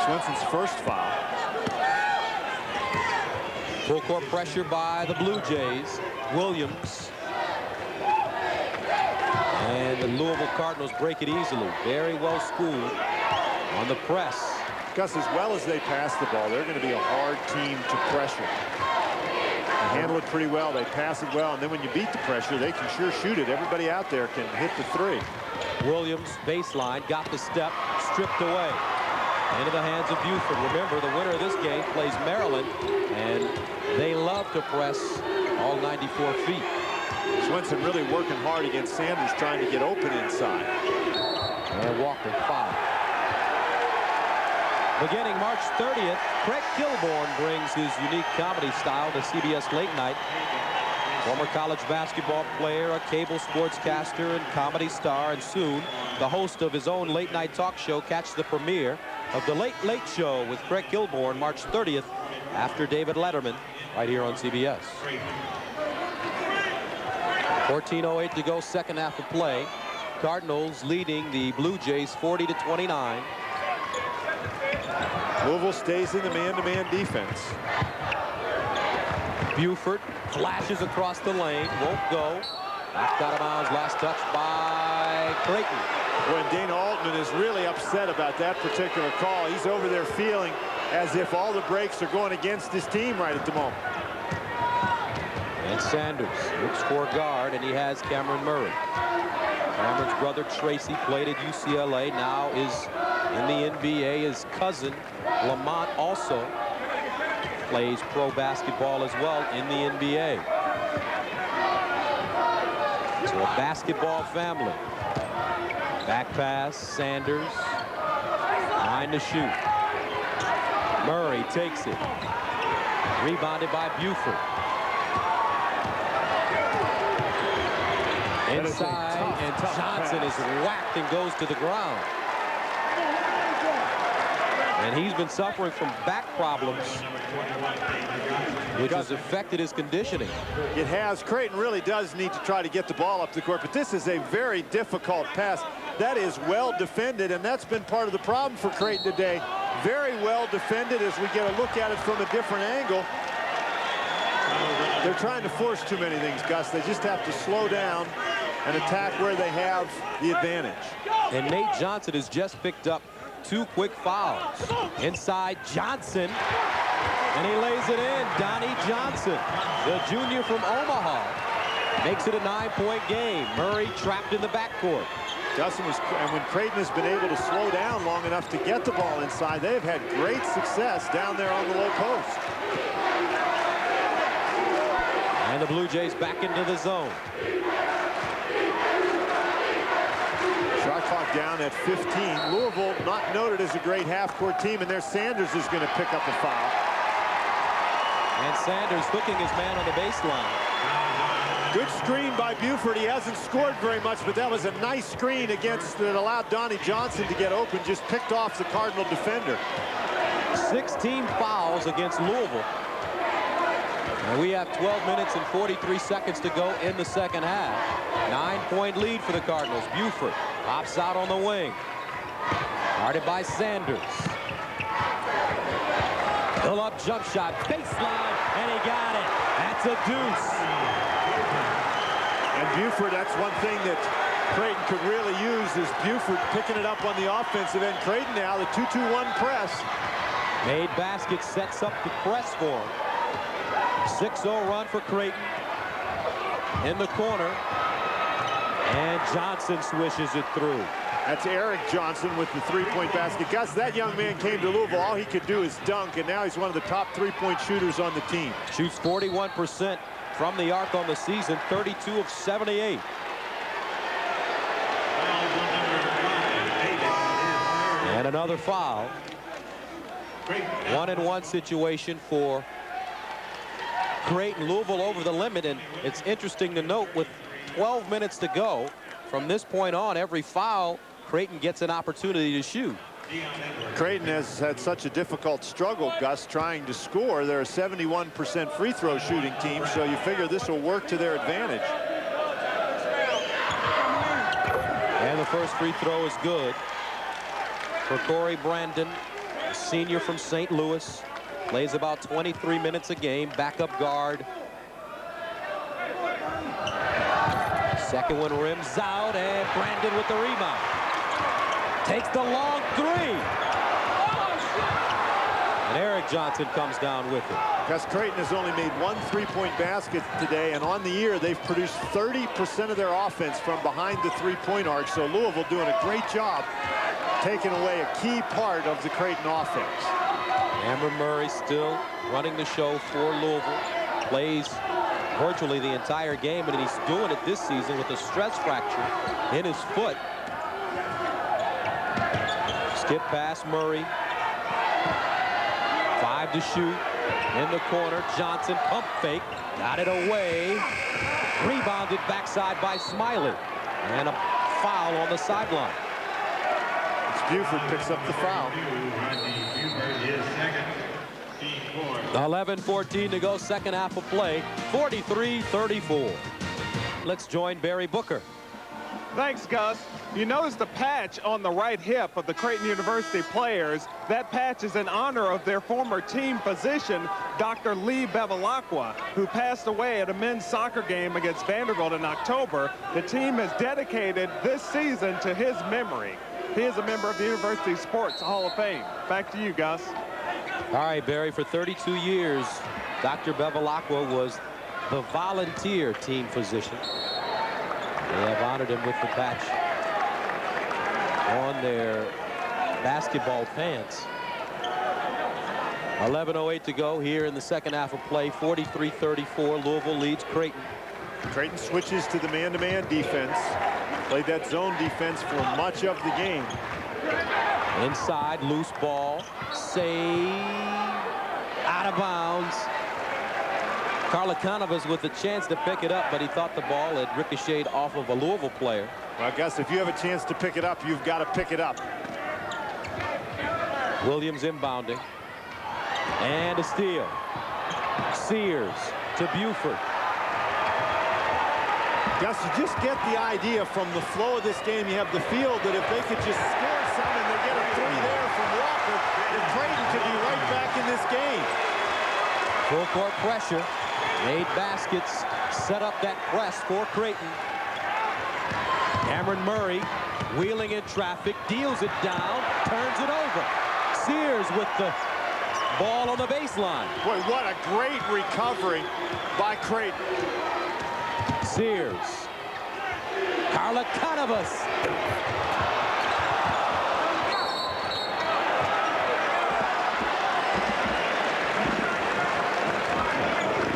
Swenson's first foul. Full court pressure by the Blue Jays. Williams. And the Louisville Cardinals break it easily. Very well schooled on the press. Gus, as well as they pass the ball, they're going to be a hard team to pressure. They handle it pretty well. They pass it well. And then when you beat the pressure, they can sure shoot it. Everybody out there can hit the three. Williams, baseline, got the step, stripped away. Into the hands of Buford. Remember, the winner of this game plays Maryland, and they love to press all 94 feet. Swenson really working hard against Sanders, trying to get open inside. And Walker foul. Beginning March 30th, Craig Kilborn brings his unique comedy style to CBS Late Night. Former college basketball player, a cable sportscaster and comedy star, and soon the host of his own late night talk show. Catch the premiere of The Late Late Show with Craig Kilborn March 30th after David Letterman right here on CBS. 14:08 to go, second half of play. Cardinals leading the Blue Jays 40-29. Louisville stays in the man-to-man defense. Buford flashes across the lane, won't go. Knocked out of bounds, last touch by Creighton. When Dana Altman is really upset about that particular call, he's over there feeling as if all the breaks are going against his team right at the moment. And Sanders looks for a guard, and he has Cameron Murray. Cameron's brother Tracy played at UCLA, now is in the NBA. His cousin Lamont also plays pro basketball as well in the NBA. So a basketball family. Back pass, Sanders, 9 to shoot. Murray takes it. Rebounded by Buford. Inside, and Johnson is whacked and goes to the ground. And he's been suffering from back problems, which has affected his conditioning. It has. Creighton really does need to try to get the ball up the court, but this is a very difficult pass. That is well defended, and that's been part of the problem for Creighton today. Very well defended as we get a look at it from a different angle. They're trying to force too many things, Gus. They just have to slow down and attack where they have the advantage. And Nate Johnson has just picked up 2 quick fouls. Inside, Johnson, and he lays it in. Donnie Johnson, the junior from Omaha, makes it a 9-point game. Murray trapped in the backcourt. And when Creighton has been able to slow down long enough to get the ball inside, they've had great success down there on the low post. And the Blue Jays back into the zone. Shot clock down at 15. Louisville not noted as a great half-court team, and there's Sanders is going to pick up a foul. And Sanders hooking his man on the baseline. Good screen by Buford. He hasn't scored very much, but that was a nice screen against that allowed Donnie Johnson to get open. Just picked off the Cardinal defender. 16 fouls against Louisville. And we have 12 minutes and 43 seconds to go in the second half. 9-point lead for the Cardinals. Buford pops out on the wing. Guarded by Sanders. Pull-up jump shot, baseline, and he got it. That's a deuce. And Buford, that's one thing that Creighton could really use, is Buford picking it up on the offensive end. Creighton now, the 2-2-1 press. Made basket sets up the press for him. 6-0 run for Creighton. In the corner. And Johnson swishes it through. That's Eric Johnson with the 3-point basket. Gus, that young man came to Louisville. All he could do is dunk, and now he's one of the top 3-point shooters on the team. Shoots 41% from the arc on the season, 32 of 78. And another foul. 1-and-1 situation for Creighton. Louisville over the limit, and it's interesting to note with 12 minutes to go, from this point on, every foul, Creighton gets an opportunity to shoot. Creighton has had such a difficult struggle, Gus, trying to score. They're a 71% free throw shooting team, so you figure this will work to their advantage. And the first free throw is good for Corey Brandon, a senior from St. Louis. Plays about 23 minutes a game, backup guard. Second one rims out, and Brandon with the rebound. Takes the long 3. And Eric Johnson comes down with it. Gus, Creighton has only made 1 3-point basket today, and on the year they've produced 30% of their offense from behind the 3-point arc. So Louisville doing a great job taking away a key part of the Creighton offense. Cameron Murray still running the show for Louisville. Plays virtually the entire game, and he's doing it this season with a stress fracture in his foot. Skip pass, Murray. 5 to shoot. In the corner, Johnson pump fake. Got it away. Rebounded backside by Smiley. And a foul on the sideline. Buford picks up the foul. 11:14 to go, second half of play. 43-34. Let's join Barry Booker. Thanks, Gus. You notice the patch on the right hip of the Creighton University players. That patch is in honor of their former team physician, Dr. Lee Bevilacqua, who passed away at a men's soccer game against Vanderbilt in October. The team has dedicated this season to his memory. He is a member of the University Sports Hall of Fame. Back to you, Gus. All right, Barry, for 32 years, Dr. Bevilacqua was the volunteer team physician. They have honored him with the patch on their basketball pants. 11:08 to go here in the second half of play. 43-34. Louisville leads Creighton. Creighton switches to the man-to-man defense. Played that zone defense for much of the game. Inside, loose ball. Save. Out of bounds. Karlakanovas with a chance to pick it up, but he thought the ball had ricocheted off of a Louisville player. Well, Gus, if you have a chance to pick it up, you've got to pick it up. Williams inbounding. And a steal. Sears to Buford. Gus, you just get the idea from the flow of this game. You have the feel that if they could just score some and they get a three there from Walker, then Creighton could be right back in this game. Full court pressure. Made baskets. Set up that press for Creighton. Cameron Murray wheeling in traffic. Deals it down. Turns it over. Sears with the ball on the baseline. Boy, what a great recovery by Creighton. Sears. Karlakanovas.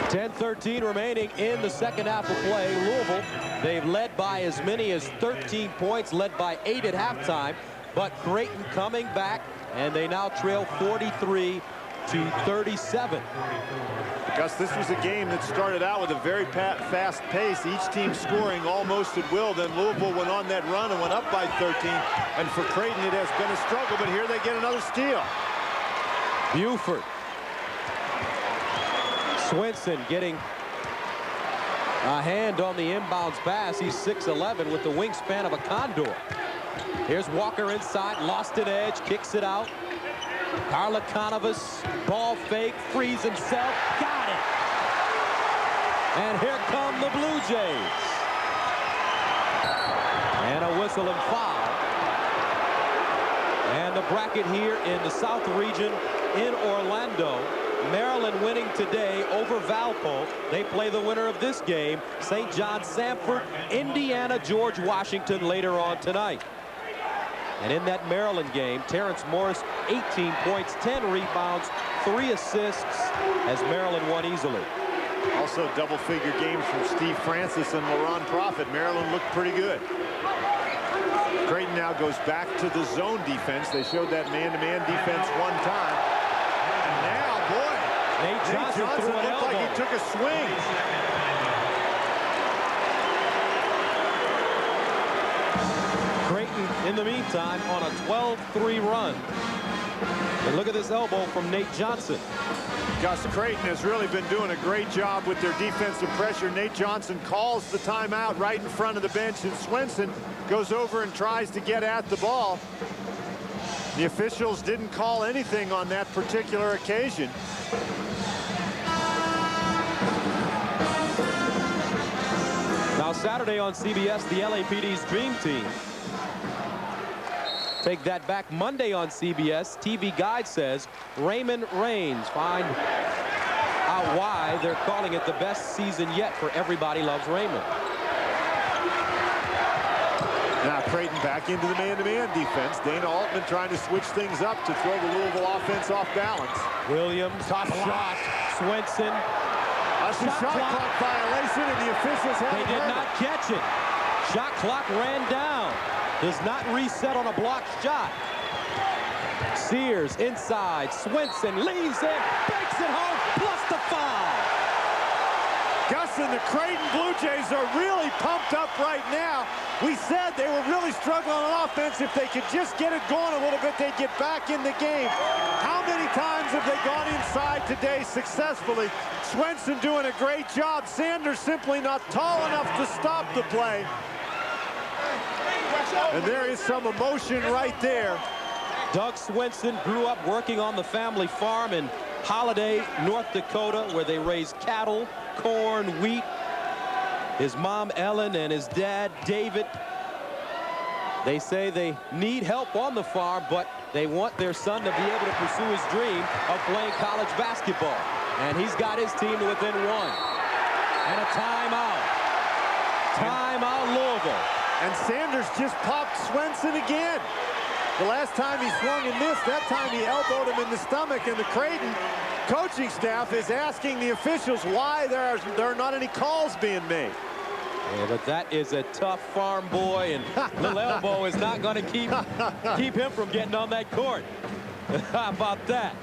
10:13 remaining in the second half of play. Louisville, they've led by as many as 13 points, led by 8 at halftime. But Creighton coming back, and they now trail 43-37. Gus, this was a game that started out with a very fast pace, each team scoring almost at will. Then Louisville went on that run and went up by 13. And for Creighton, it has been a struggle, but here they get another steal. Buford. Swinson getting a hand on the inbounds pass. He's 6'11" with the wingspan of a condor. Here's Walker inside, lost an edge, kicks it out. Karlakanovas, ball fake, frees himself, got it. And here come the Blue Jays. And a whistle and foul. And the bracket here in the South region in Orlando. Maryland winning today over Valpo. They play the winner of this game, St. John Sanford, Indiana, George Washington later on tonight. And in that Maryland game, Terrence Morris, 18 points, 10 rebounds, 3 assists as Maryland won easily. Also double-figure games from Steve Francis and Laron Prophet. Maryland looked pretty good. Creighton now goes back to the zone defense. They showed that man-to-man defense one time. And now, boy, Nate Johnson threw an looked like he took a swing. Creighton, in the meantime, on a 12-3 run. And look at this elbow from Nate Johnson. Gus, Creighton has really been doing a great job with their defensive pressure. Nate Johnson calls the timeout right in front of the bench, and Swinson goes over and tries to get at the ball. The officials didn't call anything on that particular occasion. Now Saturday on CBS, the LAPD's Dream Team. Take that back. Monday on CBS, TV Guide says Raymond Reigns. Find out why they're calling it the best season yet for Everybody Loves Raymond. Now Creighton back into the man-to-man defense. Dana Altman trying to switch things up to throw the Louisville offense off balance. Williams, Tough shot. Swinson. That's a shot clock violation, and the officials have They did not catch it. Shot clock ran down. Does not reset on a blocked shot. Sears inside. Swinson leaves it, breaks it home, plus the foul. Gus, and the Creighton Blue Jays are really pumped up right now. We said they were really struggling on offense. If they could just get it going a little bit, they'd get back in the game. How many times have they gone inside today successfully? Swinson doing a great job. Sanders simply not tall enough to stop the play. And there is some emotion right there. Doug Swenson grew up working on the family farm in Holiday, North Dakota, where they raised cattle, corn, wheat. His mom, Ellen, and his dad, David, they say they need help on the farm, but they want their son to be able to pursue his dream of playing college basketball. And he's got his team to within one. And a timeout. Timeout, Louisville. And Sanders just popped Swenson again. The last time he swung and missed, that time he elbowed him in the stomach, and the Creighton coaching staff is asking the officials why there are not any calls being made. Yeah, but that is a tough farm boy, and little elbow is not going to keep him from getting on that court. How about that?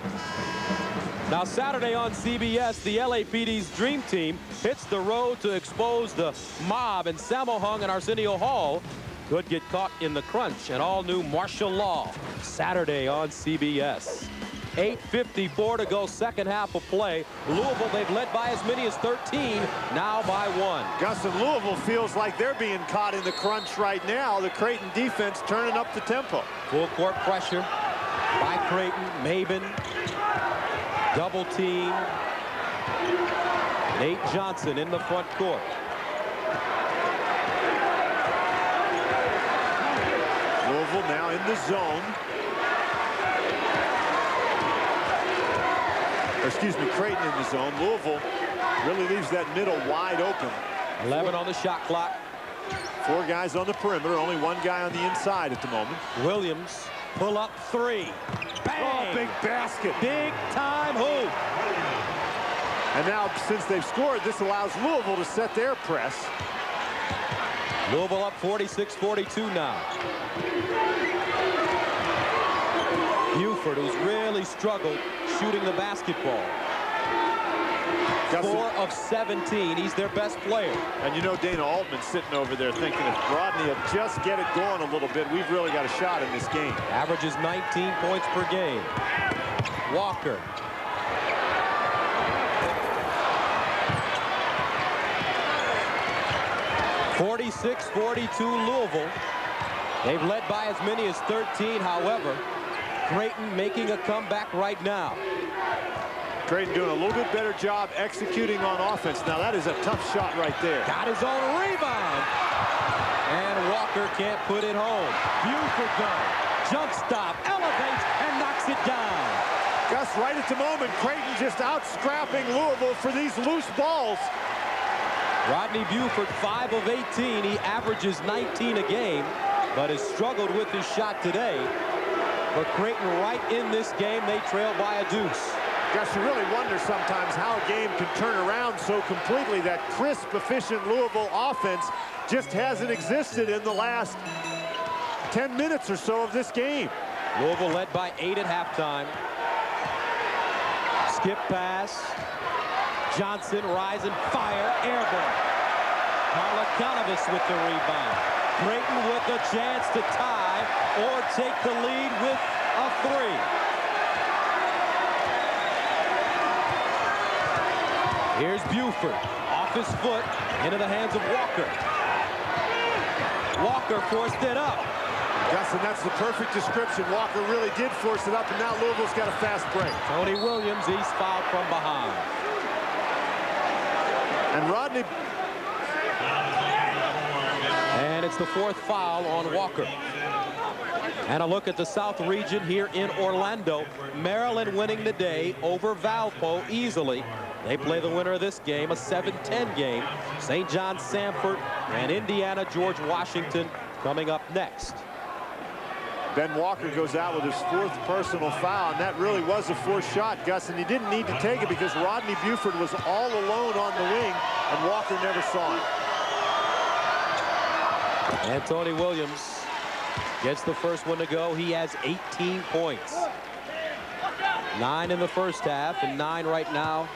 Now, Saturday on CBS, the LAPD's Dream Team hits the road to expose the mob, and Sammo Hung and Arsenio Hall could get caught in the crunch. An all-new martial law, Saturday on CBS. 8:54 to go, second half of play. Louisville, they've led by as many as 13, now by 1. Gus, and Louisville feels like they're being caught in the crunch right now. The Creighton defense turning up the tempo. Full court pressure by Creighton. Maben, double team. Nate Johnson in the front court. Louisville now in the zone. Excuse me, Creighton in the zone. Louisville really leaves that middle wide open. 11 on the shot clock. 4 guys on the perimeter, only 1 guy on the inside at the moment. Williams, pull up 3. Bang! Oh, big basket. Big time hoop. And now, since they've scored, this allows Louisville to set their press. Louisville up 46-42 now. Buford, who's really struggled shooting the basketball. 4 of 17. He's their best player. And you know Dana Altman's sitting over there thinking if Rodney will just get it going a little bit, we've really got a shot in this game. Averages 19 points per game. Walker. (46-42) Louisville. They've led by as many as 13, however. Creighton making a comeback right now. Creighton doing a little bit better job executing on offense. Now that is a tough shot right there. Got his own rebound. And Walker can't put it home. Buford though. Jump stop, elevates, and knocks it down. Gus, right at the moment, Creighton just out-scrapping Louisville for these loose balls. Rodney Buford, 5 of 18. He averages 19 a game, but has struggled with his shot today. But Creighton right in this game, they trail by a deuce. Gus, you really wonder sometimes how a game can turn around so completely. That crisp, efficient Louisville offense just hasn't existed in the last 10 minutes or so of this game. Louisville led by 8 at halftime. Skip pass. Johnson, rise and fire, airborne. Karlakanovas with the rebound. Creighton with a chance to tie or take the lead with a 3. Here's Buford, off his foot, into the hands of Walker. Walker forced it up. Gus, and that's the perfect description. Walker really did force it up, and now Louisville's got a fast break. Tony Williams, he's fouled from behind. And Rodney. And it's the 4th foul on Walker. And a look at the South region here in Orlando. Maryland winning the day over Valpo easily. They play the winner of this game, a 7-10 game. St. John Sanford and Indiana George Washington coming up next. Ben Walker goes out with his 4th personal foul, and that really was a forced shot, Gus, and he didn't need to take it because Rodney Buford was all alone on the wing, and Walker never saw him. And Tony Williams gets the first one to go. He has 18 points. 9 in the first half and 9 right now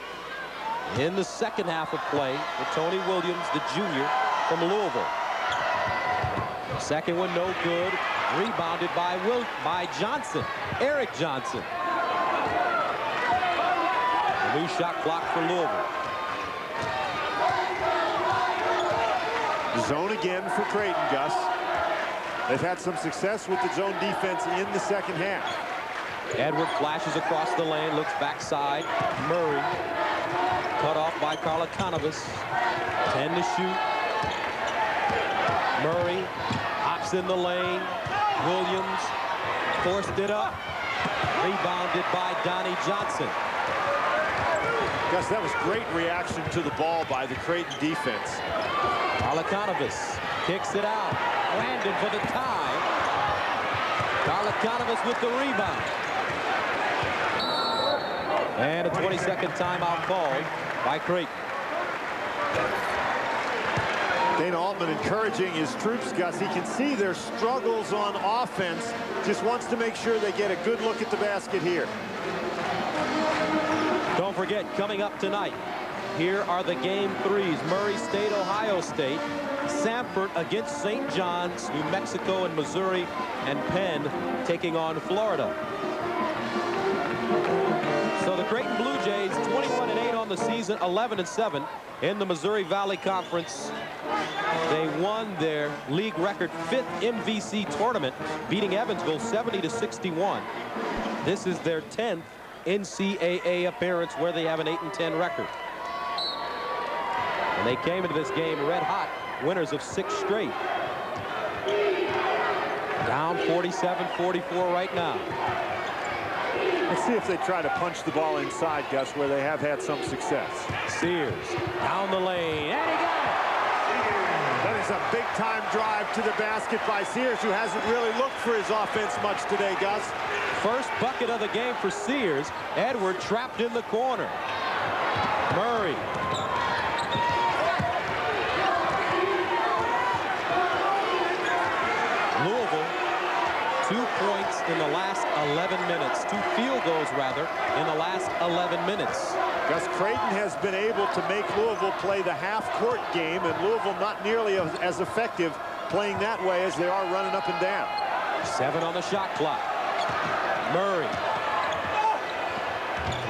in the second half of play with Tony Williams, the junior from Louisville. Second one no good. Rebounded by Johnson, Eric Johnson. A new shot clock for Louisville. Zone again for Creighton, Gus. They've had some success with the zone defense in the second half. Edward flashes across the lane, looks backside. Murray cut off by Karlakanovas. 10 to shoot. Murray hops in the lane. Williams forced it up. Rebounded by Donnie Johnson. Gus, that was great reaction to the ball by the Creighton defense. Karlakanovas kicks it out. Brandon for the tie. Karlakanovas with the rebound. And a 20-second timeout called by Creighton. Dana Altman encouraging his troops, Gus. He can see their struggles on offense. Just wants to make sure they get a good look at the basket here. Don't forget, coming up tonight, here are the game threes. Murray State, Ohio State. Samford against St. John's, New Mexico and Missouri, and Penn taking on Florida. So the Creighton Bluejays 21-8 on the season, 11-7 in the Missouri Valley Conference. They won their league record 5th MVC tournament, beating Evansville 70-61. This is their 10th NCAA appearance where they have an 8-10 record. And they came into this game red hot, winners of 6 straight. Down 47-44 right now. Let's see if they try to punch the ball inside, Gus, where they have had some success. Sears down the lane, and he got it! That is a big-time drive to the basket by Sears, who hasn't really looked for his offense much today, Gus. First bucket of the game for Sears. Edward trapped in the corner. Murray. Louisville, 2 points in the last 11 minutes. 2 field goals, rather, in the last 11 minutes. Gus, Creighton has been able to make Louisville play the half-court game, and Louisville not nearly as effective playing that way as they are running up and down. 7 on the shot clock. Murray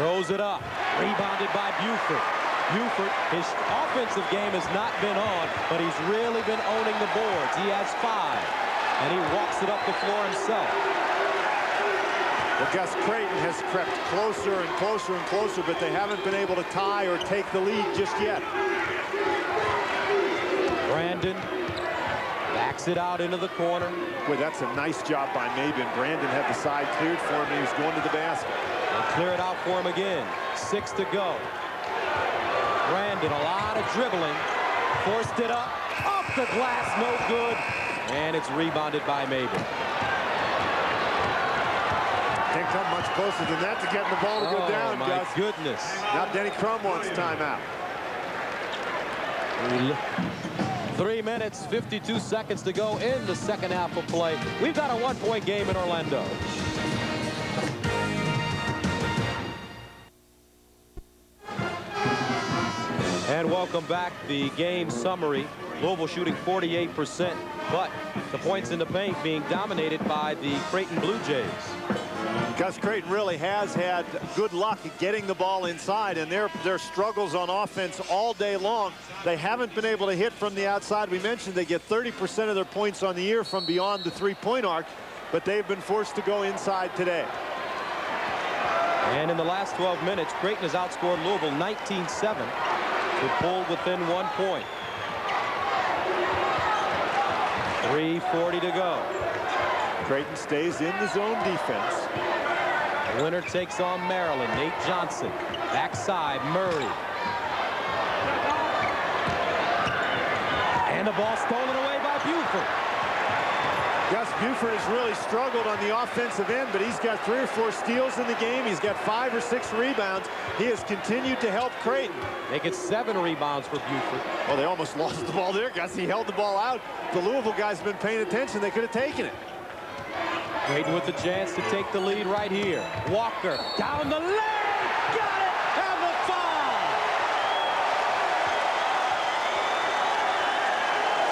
throws it up. Rebounded by Buford. Buford, his offensive game has not been on, but he's really been owning the boards. He has 5. And he walks it up the floor himself. Well, Gus, Creighton has crept closer and closer and closer, but they haven't been able to tie or take the lead just yet. Brandon backs it out into the corner. Boy, that's a nice job by Maben. Brandon had the side cleared for him, and he was going to the basket. And clear it out for him again. 6 to go. Brandon, a lot of dribbling. Forced it up. Off the glass, no good. And it's rebounded by Maben. Can't come much closer than that to getting the ball to go down, my Gus. goodness. Now Denny Crum wants timeout. 3 minutes, 52 seconds to go in the second half of play. We've got a 1-point game in Orlando. And welcome back. The game summary. Louisville shooting 48%, but the points in the paint being dominated by the Creighton Bluejays. Gus, Creighton really has had good luck getting the ball inside, and their struggles on offense all day long. They haven't been able to hit from the outside. We mentioned they get 30% of their points on the year from beyond the three-point arc, but they've been forced to go inside today. And in the last 12 minutes, Creighton has outscored Louisville 19-7 to pull within 1 point. 3:40 to go. Creighton stays in the zone defense. The winner takes on Maryland. Nate Johnson. Backside, Murray. And the ball stolen away by Buford. Gus, Buford has really struggled on the offensive end, but he's got 3 or 4 steals in the game. He's got 5 or 6 rebounds. He has continued to help Creighton. They get 7 rebounds for Buford. Well, they almost lost the ball there, Gus. He held the ball out. The Louisville guys have been paying attention. They could have taken it. Creighton with the chance to take the lead right here. Walker down the lane. Got it. And the foul.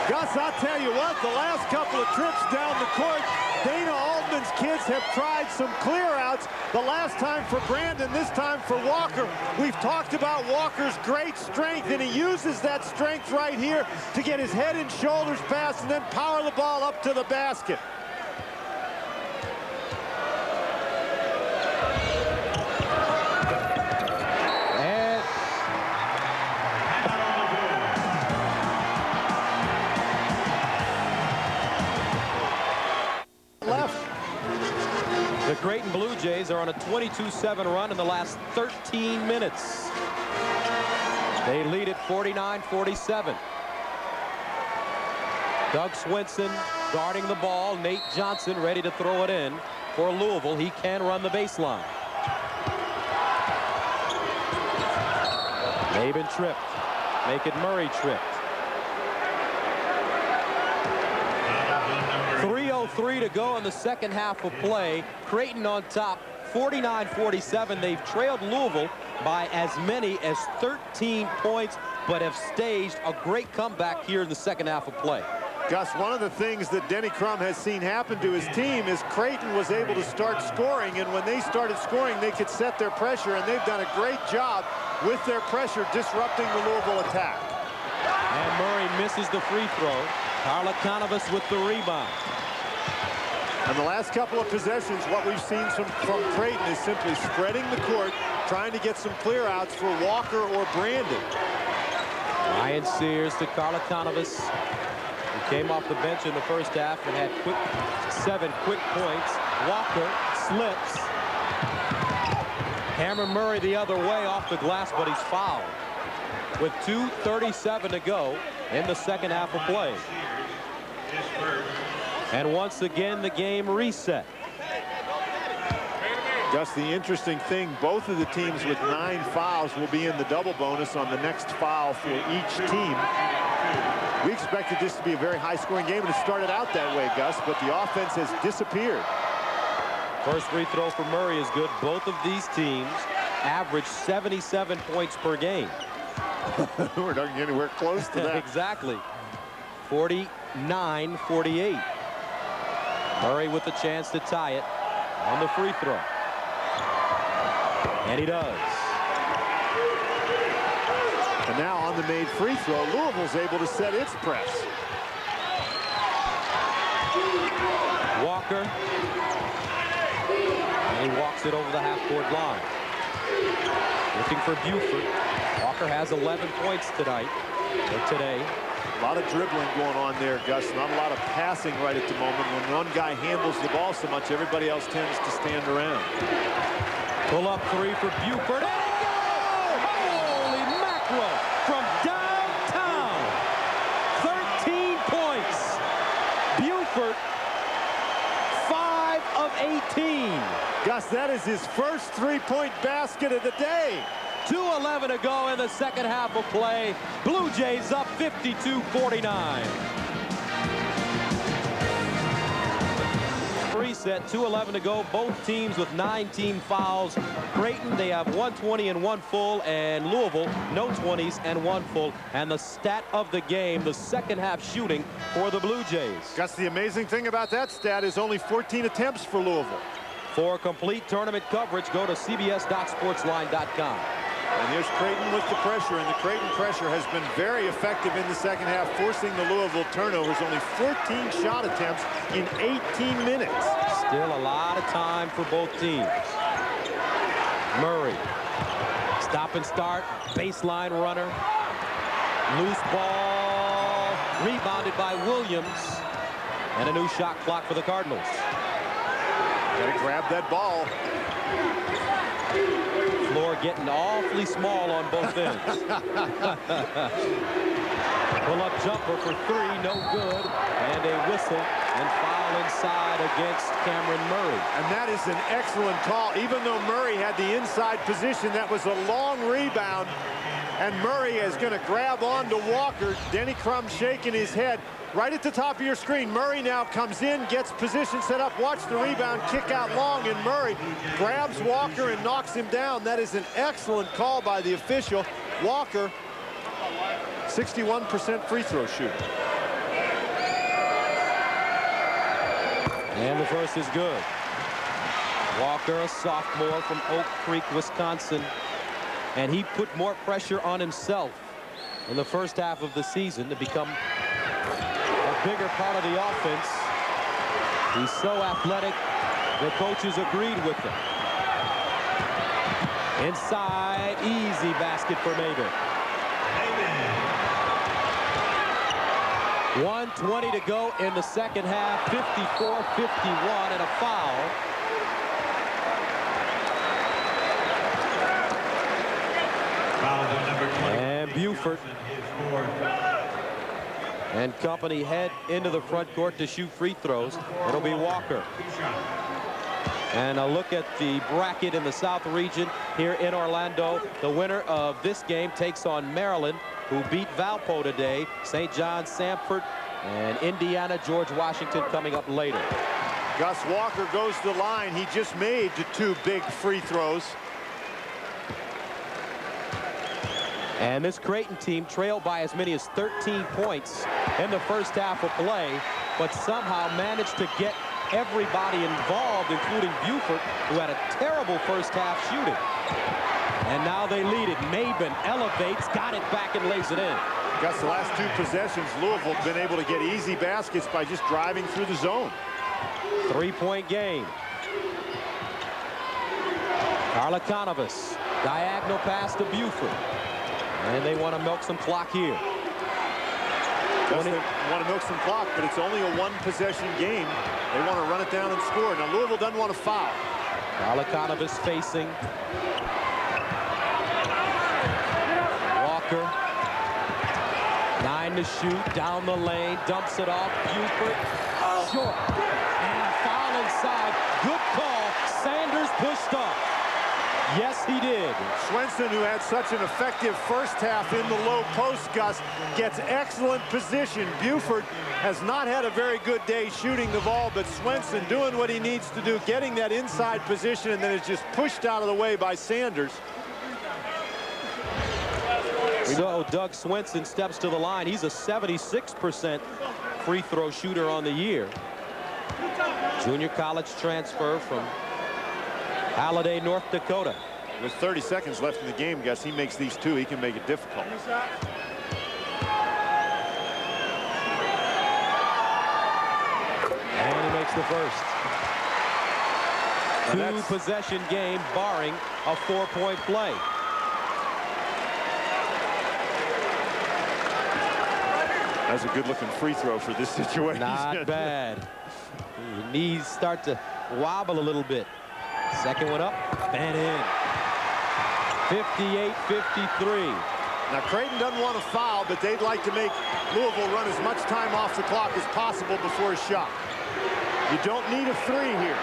Gus, I'll tell you what, the last couple of trips down the court, Dana Altman's kids have tried some clear-outs. The last time for Brandon, this time for Walker. We've talked about Walker's great strength, and he uses that strength right here to get his head and shoulders past and then power the ball up to the basket. The Creighton Bluejays are on a 22-7 run in the last 13 minutes. They lead at 49-47. Doug Swinson guarding the ball. Nate Johnson ready to throw it in for Louisville. He can run the baseline. Maben tripped. Make it Murray tripped. 3:03 to go in the second half of play. Creighton on top, 49-47. They've trailed Louisville by as many as 13 points, but have staged a great comeback here in the second half of play. Gus, one of the things that Denny Crum has seen happen to his team is Creighton was able to start scoring, and when they started scoring, they could set their pressure, and they've done a great job with their pressure disrupting the Louisville attack. And Murray misses the free throw. Karlakanovas with the rebound. And the last couple of possessions, what we've seen from Creighton is simply spreading the court, trying to get some clear-outs for Walker or Brandon. Ryan Sears to Karlakanovas, who came off the bench in the first half and had 7 quick points. Walker slips. Cameron Murray the other way off the glass, but he's fouled with 2:37 to go in the second half of play. And once again, the game reset. Just the interesting thing, both of the teams with 9 fouls will be in the double bonus on the next foul for each team. We expected this to be a very high-scoring game, and it started out that way, Gus, but the offense has disappeared. First free throw for Murray is good. Both of these teams average 77 points per game. We're not getting anywhere close to that. Exactly. 49-48. Murray with the chance to tie it on the free throw. And he does. And now on the made free throw, Louisville's able to set its press. Walker. And he walks it over the half-court line. Looking for Buford. Walker has 11 points tonight, or today. A lot of dribbling going on there, Gus. Not a lot of passing right at the moment. When one guy handles the ball so much, everybody else tends to stand around. Pull up 3 for Buford. And go! Holy mackerel! From downtown. 13 points. Buford, 5 of 18. Gus, that is his first three-point basket of the day. 2:11 to go in the second half of play. Blue Jays up 52-49. Reset, 2:11 to go. Both teams with 19 fouls. Creighton, they have 120 and 1 full, and Louisville, no 20s and 1 full. And the stat of the game, the second half shooting for the Blue Jays. Gus, the amazing thing about that stat is only 14 attempts for Louisville. For complete tournament coverage, go to cbs.sportsline.com. And here's Creighton with the pressure, and the Creighton pressure has been very effective in the second half, forcing the Louisville turnovers. Only 14 shot attempts in 18 minutes. Still a lot of time for both teams. Murray, stop and start, baseline runner. Loose ball, rebounded by Williams. And a new shot clock for the Cardinals. Gotta grab that ball. Floor getting awfully small on both ends. Pull-up jumper for 3, no good. And a whistle and foul inside against Cameron Murray. And that is an excellent call. Even though Murray had the inside position, that was a long rebound. And Murray is going to grab on to Walker. Denny Crum shaking his head. Right at the top of your screen, Murray now comes in, gets position set up, watch the rebound, kick out long, and Murray grabs Walker and knocks him down. That is an excellent call by the official. Walker, 61% free throw shooter. And the first is good. Walker, a sophomore from Oak Creek, Wisconsin. And he put more pressure on himself in the first half of the season to become a bigger part of the offense. He's so athletic, the coaches agreed with him. Inside, easy basket for Maben. 1:20 to go in the second half, 54-51, and a foul. And Buford and company head into the front court to shoot free throws. It'll be Walker. And a look at the bracket in the South region here in Orlando. The winner of this game takes on Maryland, who beat Valpo today. St. John, Samford, and Indiana, George Washington coming up later. Gus Walker goes to the line. He just made the 2 big free throws. And this Creighton team trailed by as many as 13 points in the first half of play, but somehow managed to get everybody involved, including Buford, who had a terrible first half shooting. And now they lead it. Maben elevates, got it back, and lays it in. Gus, the last 2 possessions, Louisville have been able to get easy baskets by just driving through the zone. 3-point game. Karlakanovas, diagonal pass to Buford. And they want to milk some clock here. Yes, they want to milk some clock, but it's only a 1-possession game. They want to run it down and score. Now, Louisville doesn't want to foul. Karlakanovas facing Walker. 9 to shoot, down the lane, dumps it off. Buford, short. And a foul inside. Good call. Sanders pushed off. Yes, he did. Swenson, who had such an effective first half in the low post, Gus, gets excellent position. Buford has not had a very good day shooting the ball, but Swenson doing what he needs to do, getting that inside position, and then it's just pushed out of the way by Sanders. So Doug Swenson steps to the line. He's a 76% free throw shooter on the year. Junior college transfer from Halliday, North Dakota. With 30 seconds left in the game, Gus, he makes these 2. He can make it difficult. And he makes the first. 2-possession game, barring a 4-point play. That's a good-looking free throw for this situation. Not bad. His knees start to wobble a little bit. Second one up and in. 58-53. Now, Creighton doesn't want to foul, but they'd like to make Louisville run as much time off the clock as possible before a shot. You don't need a 3 here.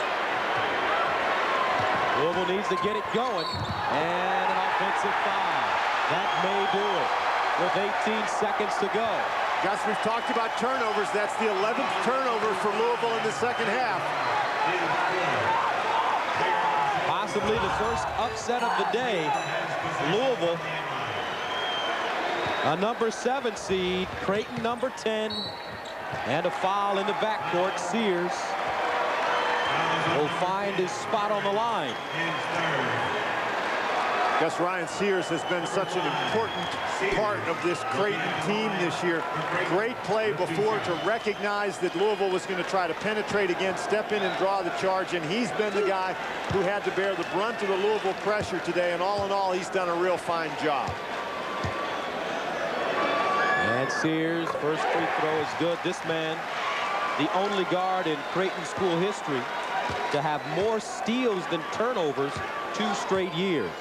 Louisville needs to get it going. And an offensive foul. That may do it with 18 seconds to go. Gus, we've talked about turnovers. That's the 11th turnover for Louisville in the second half. Possibly the first upset of the day. Louisville, a number 7 seed, Creighton number 10, and a foul in the backcourt. Sears will find his spot on the line. Gus, Ryan Sears has been such an important part of this Creighton team this year. Great play before to recognize that Louisville was going to try to penetrate again, step in and draw the charge, and he's been the guy who had to bear the brunt of the Louisville pressure today, and all in all, he's done a real fine job. And Sears, first free throw is good. This man, the only guard in Creighton school history to have more steals than turnovers 2 straight years.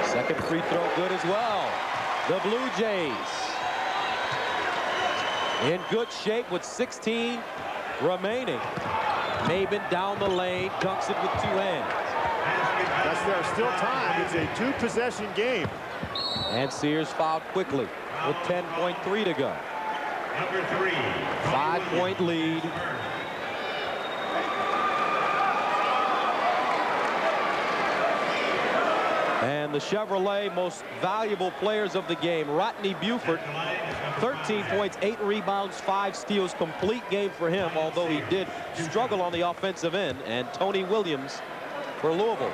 Second free throw good as well. The Blue Jays in good shape with 16 remaining. Maben down the lane, dunks it with 2 hands. Yes, there's still time. It's a 2-possession game. And Sears fouled quickly with 10.3 to go. Number 3. 5-point lead. And the Chevrolet most valuable players of the game. Rodney Buford, 13 points, 8 rebounds, 5 steals. Complete game for him, although he did struggle on the offensive end. And Tony Williams for Louisville.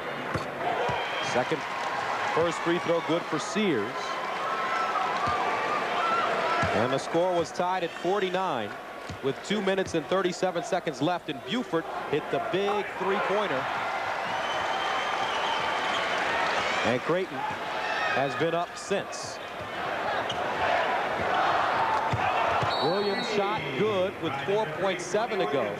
First free throw good for Sears. And the score was tied at 49 with 2 minutes and 37 seconds left. And Buford hit the big three-pointer. And Creighton has been up since. Williams shot good with 4.7 to go.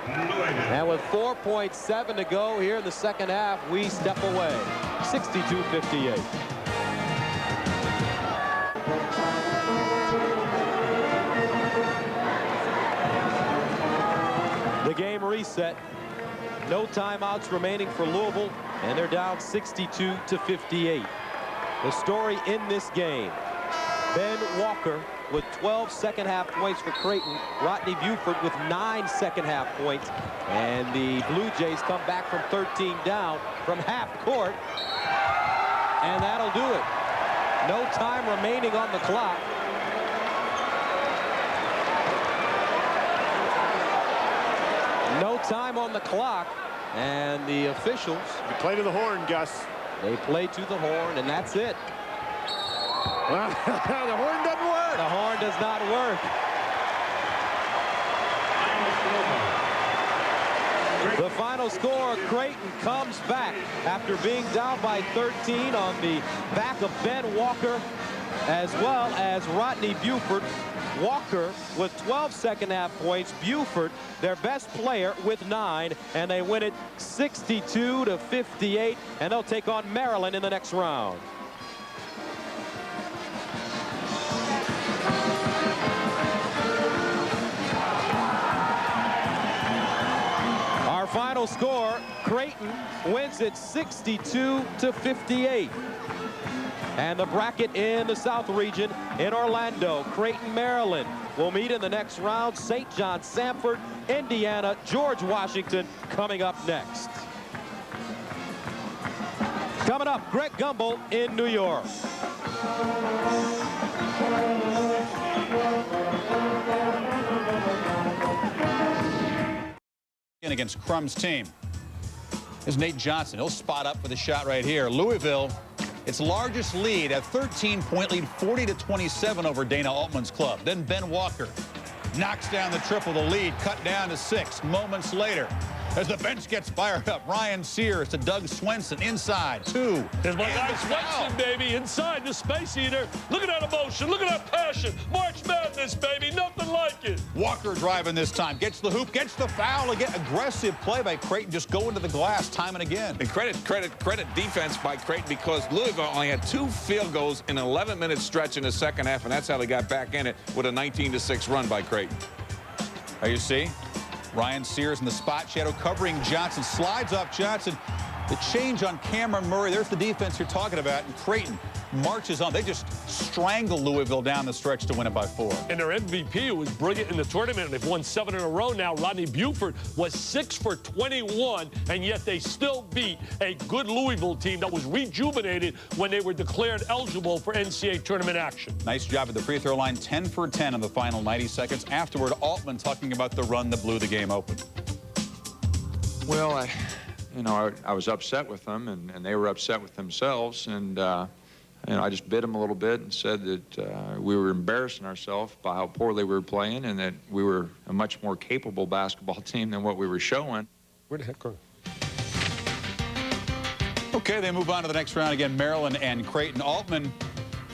And with 4.7 to go here in the second half, we step away. 62-58. The game reset. No timeouts remaining for Louisville, and they're down 62-58. The story in this game: Ben Walker with 12 second-half points for Creighton. Rodney Buford with 9 second-half points. And the Blue Jays come back from 13 down from half court. And that'll do it. No time remaining on the clock. No time on the clock. And the officials... You play to the horn, Gus. They play to the horn, and that's it. Well, the horn doesn't work. The horn does not work. The final score, Creighton comes back after being down by 13 on the back of Ben Walker as well as Rodney Buford. Walker with 12 second-half points. Buford, their best player, with 9, and they win it 62-58, and they'll take on Maryland in the next round. Our final score, Creighton wins it 62-58. And the bracket in the South region in Orlando, Creighton, Maryland will meet in the next round. St. John, Samford, Indiana, George Washington coming up next. Coming up, Greg Gumbel in New York. Against Crum's team. Here's Nate Johnson. He'll spot up for the shot right here. Louisville, its largest lead, a 13-point lead, 40-27 over Dana Altman's club. Then Ben Walker knocks down the triple. The lead cut down to 6 moments later. As the bench gets fired up, Ryan Sears to Doug Swenson inside. 2. There's my guy Swenson, baby, inside the space eater. Look at that emotion. Look at that passion. March Madness, baby. Nothing like it. Walker driving this time. Gets the hoop, gets the foul again. Aggressive play by Creighton, just going to the glass time and again. And credit defense by Creighton, because Louisville only had 2 field goals in an 11-minute stretch in the second half, and that's how they got back in it with a 19-6 run by Creighton. There you see Ryan Sears in the spot shadow covering Johnson. Slides off Johnson. The change on Cameron Murray. There's the defense you're talking about. And Creighton marches on. They just strangle Louisville down the stretch to win it by 4. And their MVP was brilliant in the tournament. They've won 7 in a row now. Rodney Buford was 6 for 21, and yet they still beat a good Louisville team that was rejuvenated when they were declared eligible for NCAA tournament action. Nice job at the free throw line. 10 for 10 in the final 90 seconds. Afterward, Altman talking about the run that blew the game open. Well, I was upset with them, and they were upset with themselves, and I just bit them a little bit and said that we were embarrassing ourselves by how poorly we were playing, and that we were a much more capable basketball team than what we were showing. Where the heck go? Okay, they move on to the next round again. Maryland and Creighton. Altman,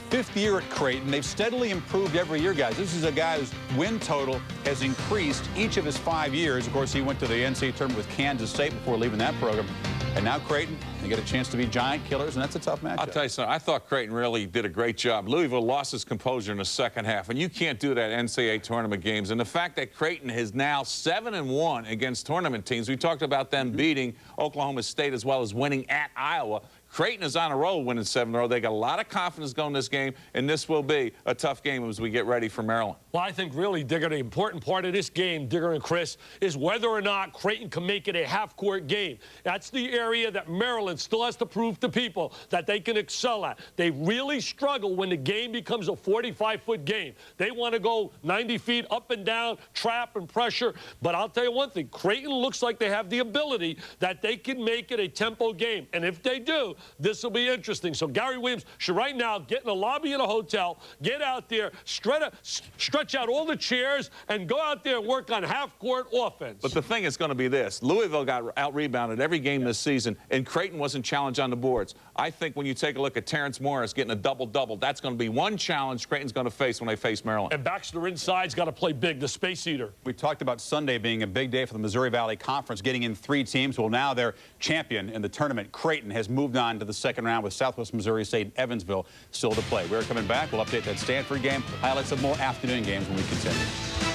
5th year at Creighton. They've steadily improved every year, guys. This is a guy whose win total has increased each of his 5 years. Of course, he went to the NCAA tournament with Kansas State before leaving that program. And now Creighton, they get a chance to be giant killers, and that's a tough matchup. I'll tell you something. I thought Creighton really did a great job. Louisville lost its composure in the second half, and you can't do that in NCAA tournament games. And the fact that Creighton is now 7-1 against tournament teams, we talked about them beating Oklahoma State as well as winning at Iowa. Creighton is on a roll, winning 7 in a row. They got a lot of confidence going this game, and this will be a tough game as we get ready for Maryland. Well, I think really, Digger, the important part of this game, Digger and Chris, is whether or not Creighton can make it a half-court game. That's the area that Maryland still has to prove to people that they can excel at. They really struggle when the game becomes a 45-foot game. They want to go 90 feet up and down, trap and pressure. But I'll tell you one thing, Creighton looks like they have the ability that they can make it a tempo game. And if they do, this will be interesting. So Gary Williams should right now get in the lobby of a hotel, get out there, stretch out all the chairs, and go out there and work on half-court offense. But the thing is going to be this. Louisville got out-rebounded every game this season, and Creighton wasn't challenged on the boards. I think when you take a look at Terrence Morris getting a double-double, that's going to be one challenge Creighton's going to face when they face Maryland. And Baxter inside's got to play big, the space eater. We talked about Sunday being a big day for the Missouri Valley Conference, getting in 3 teams. Well, now their champion in the tournament, Creighton, has moved on to the second round with Southwest Missouri State and Evansville still to play. We're coming back. We'll update that Stanford game, highlights of more afternoon games when we continue.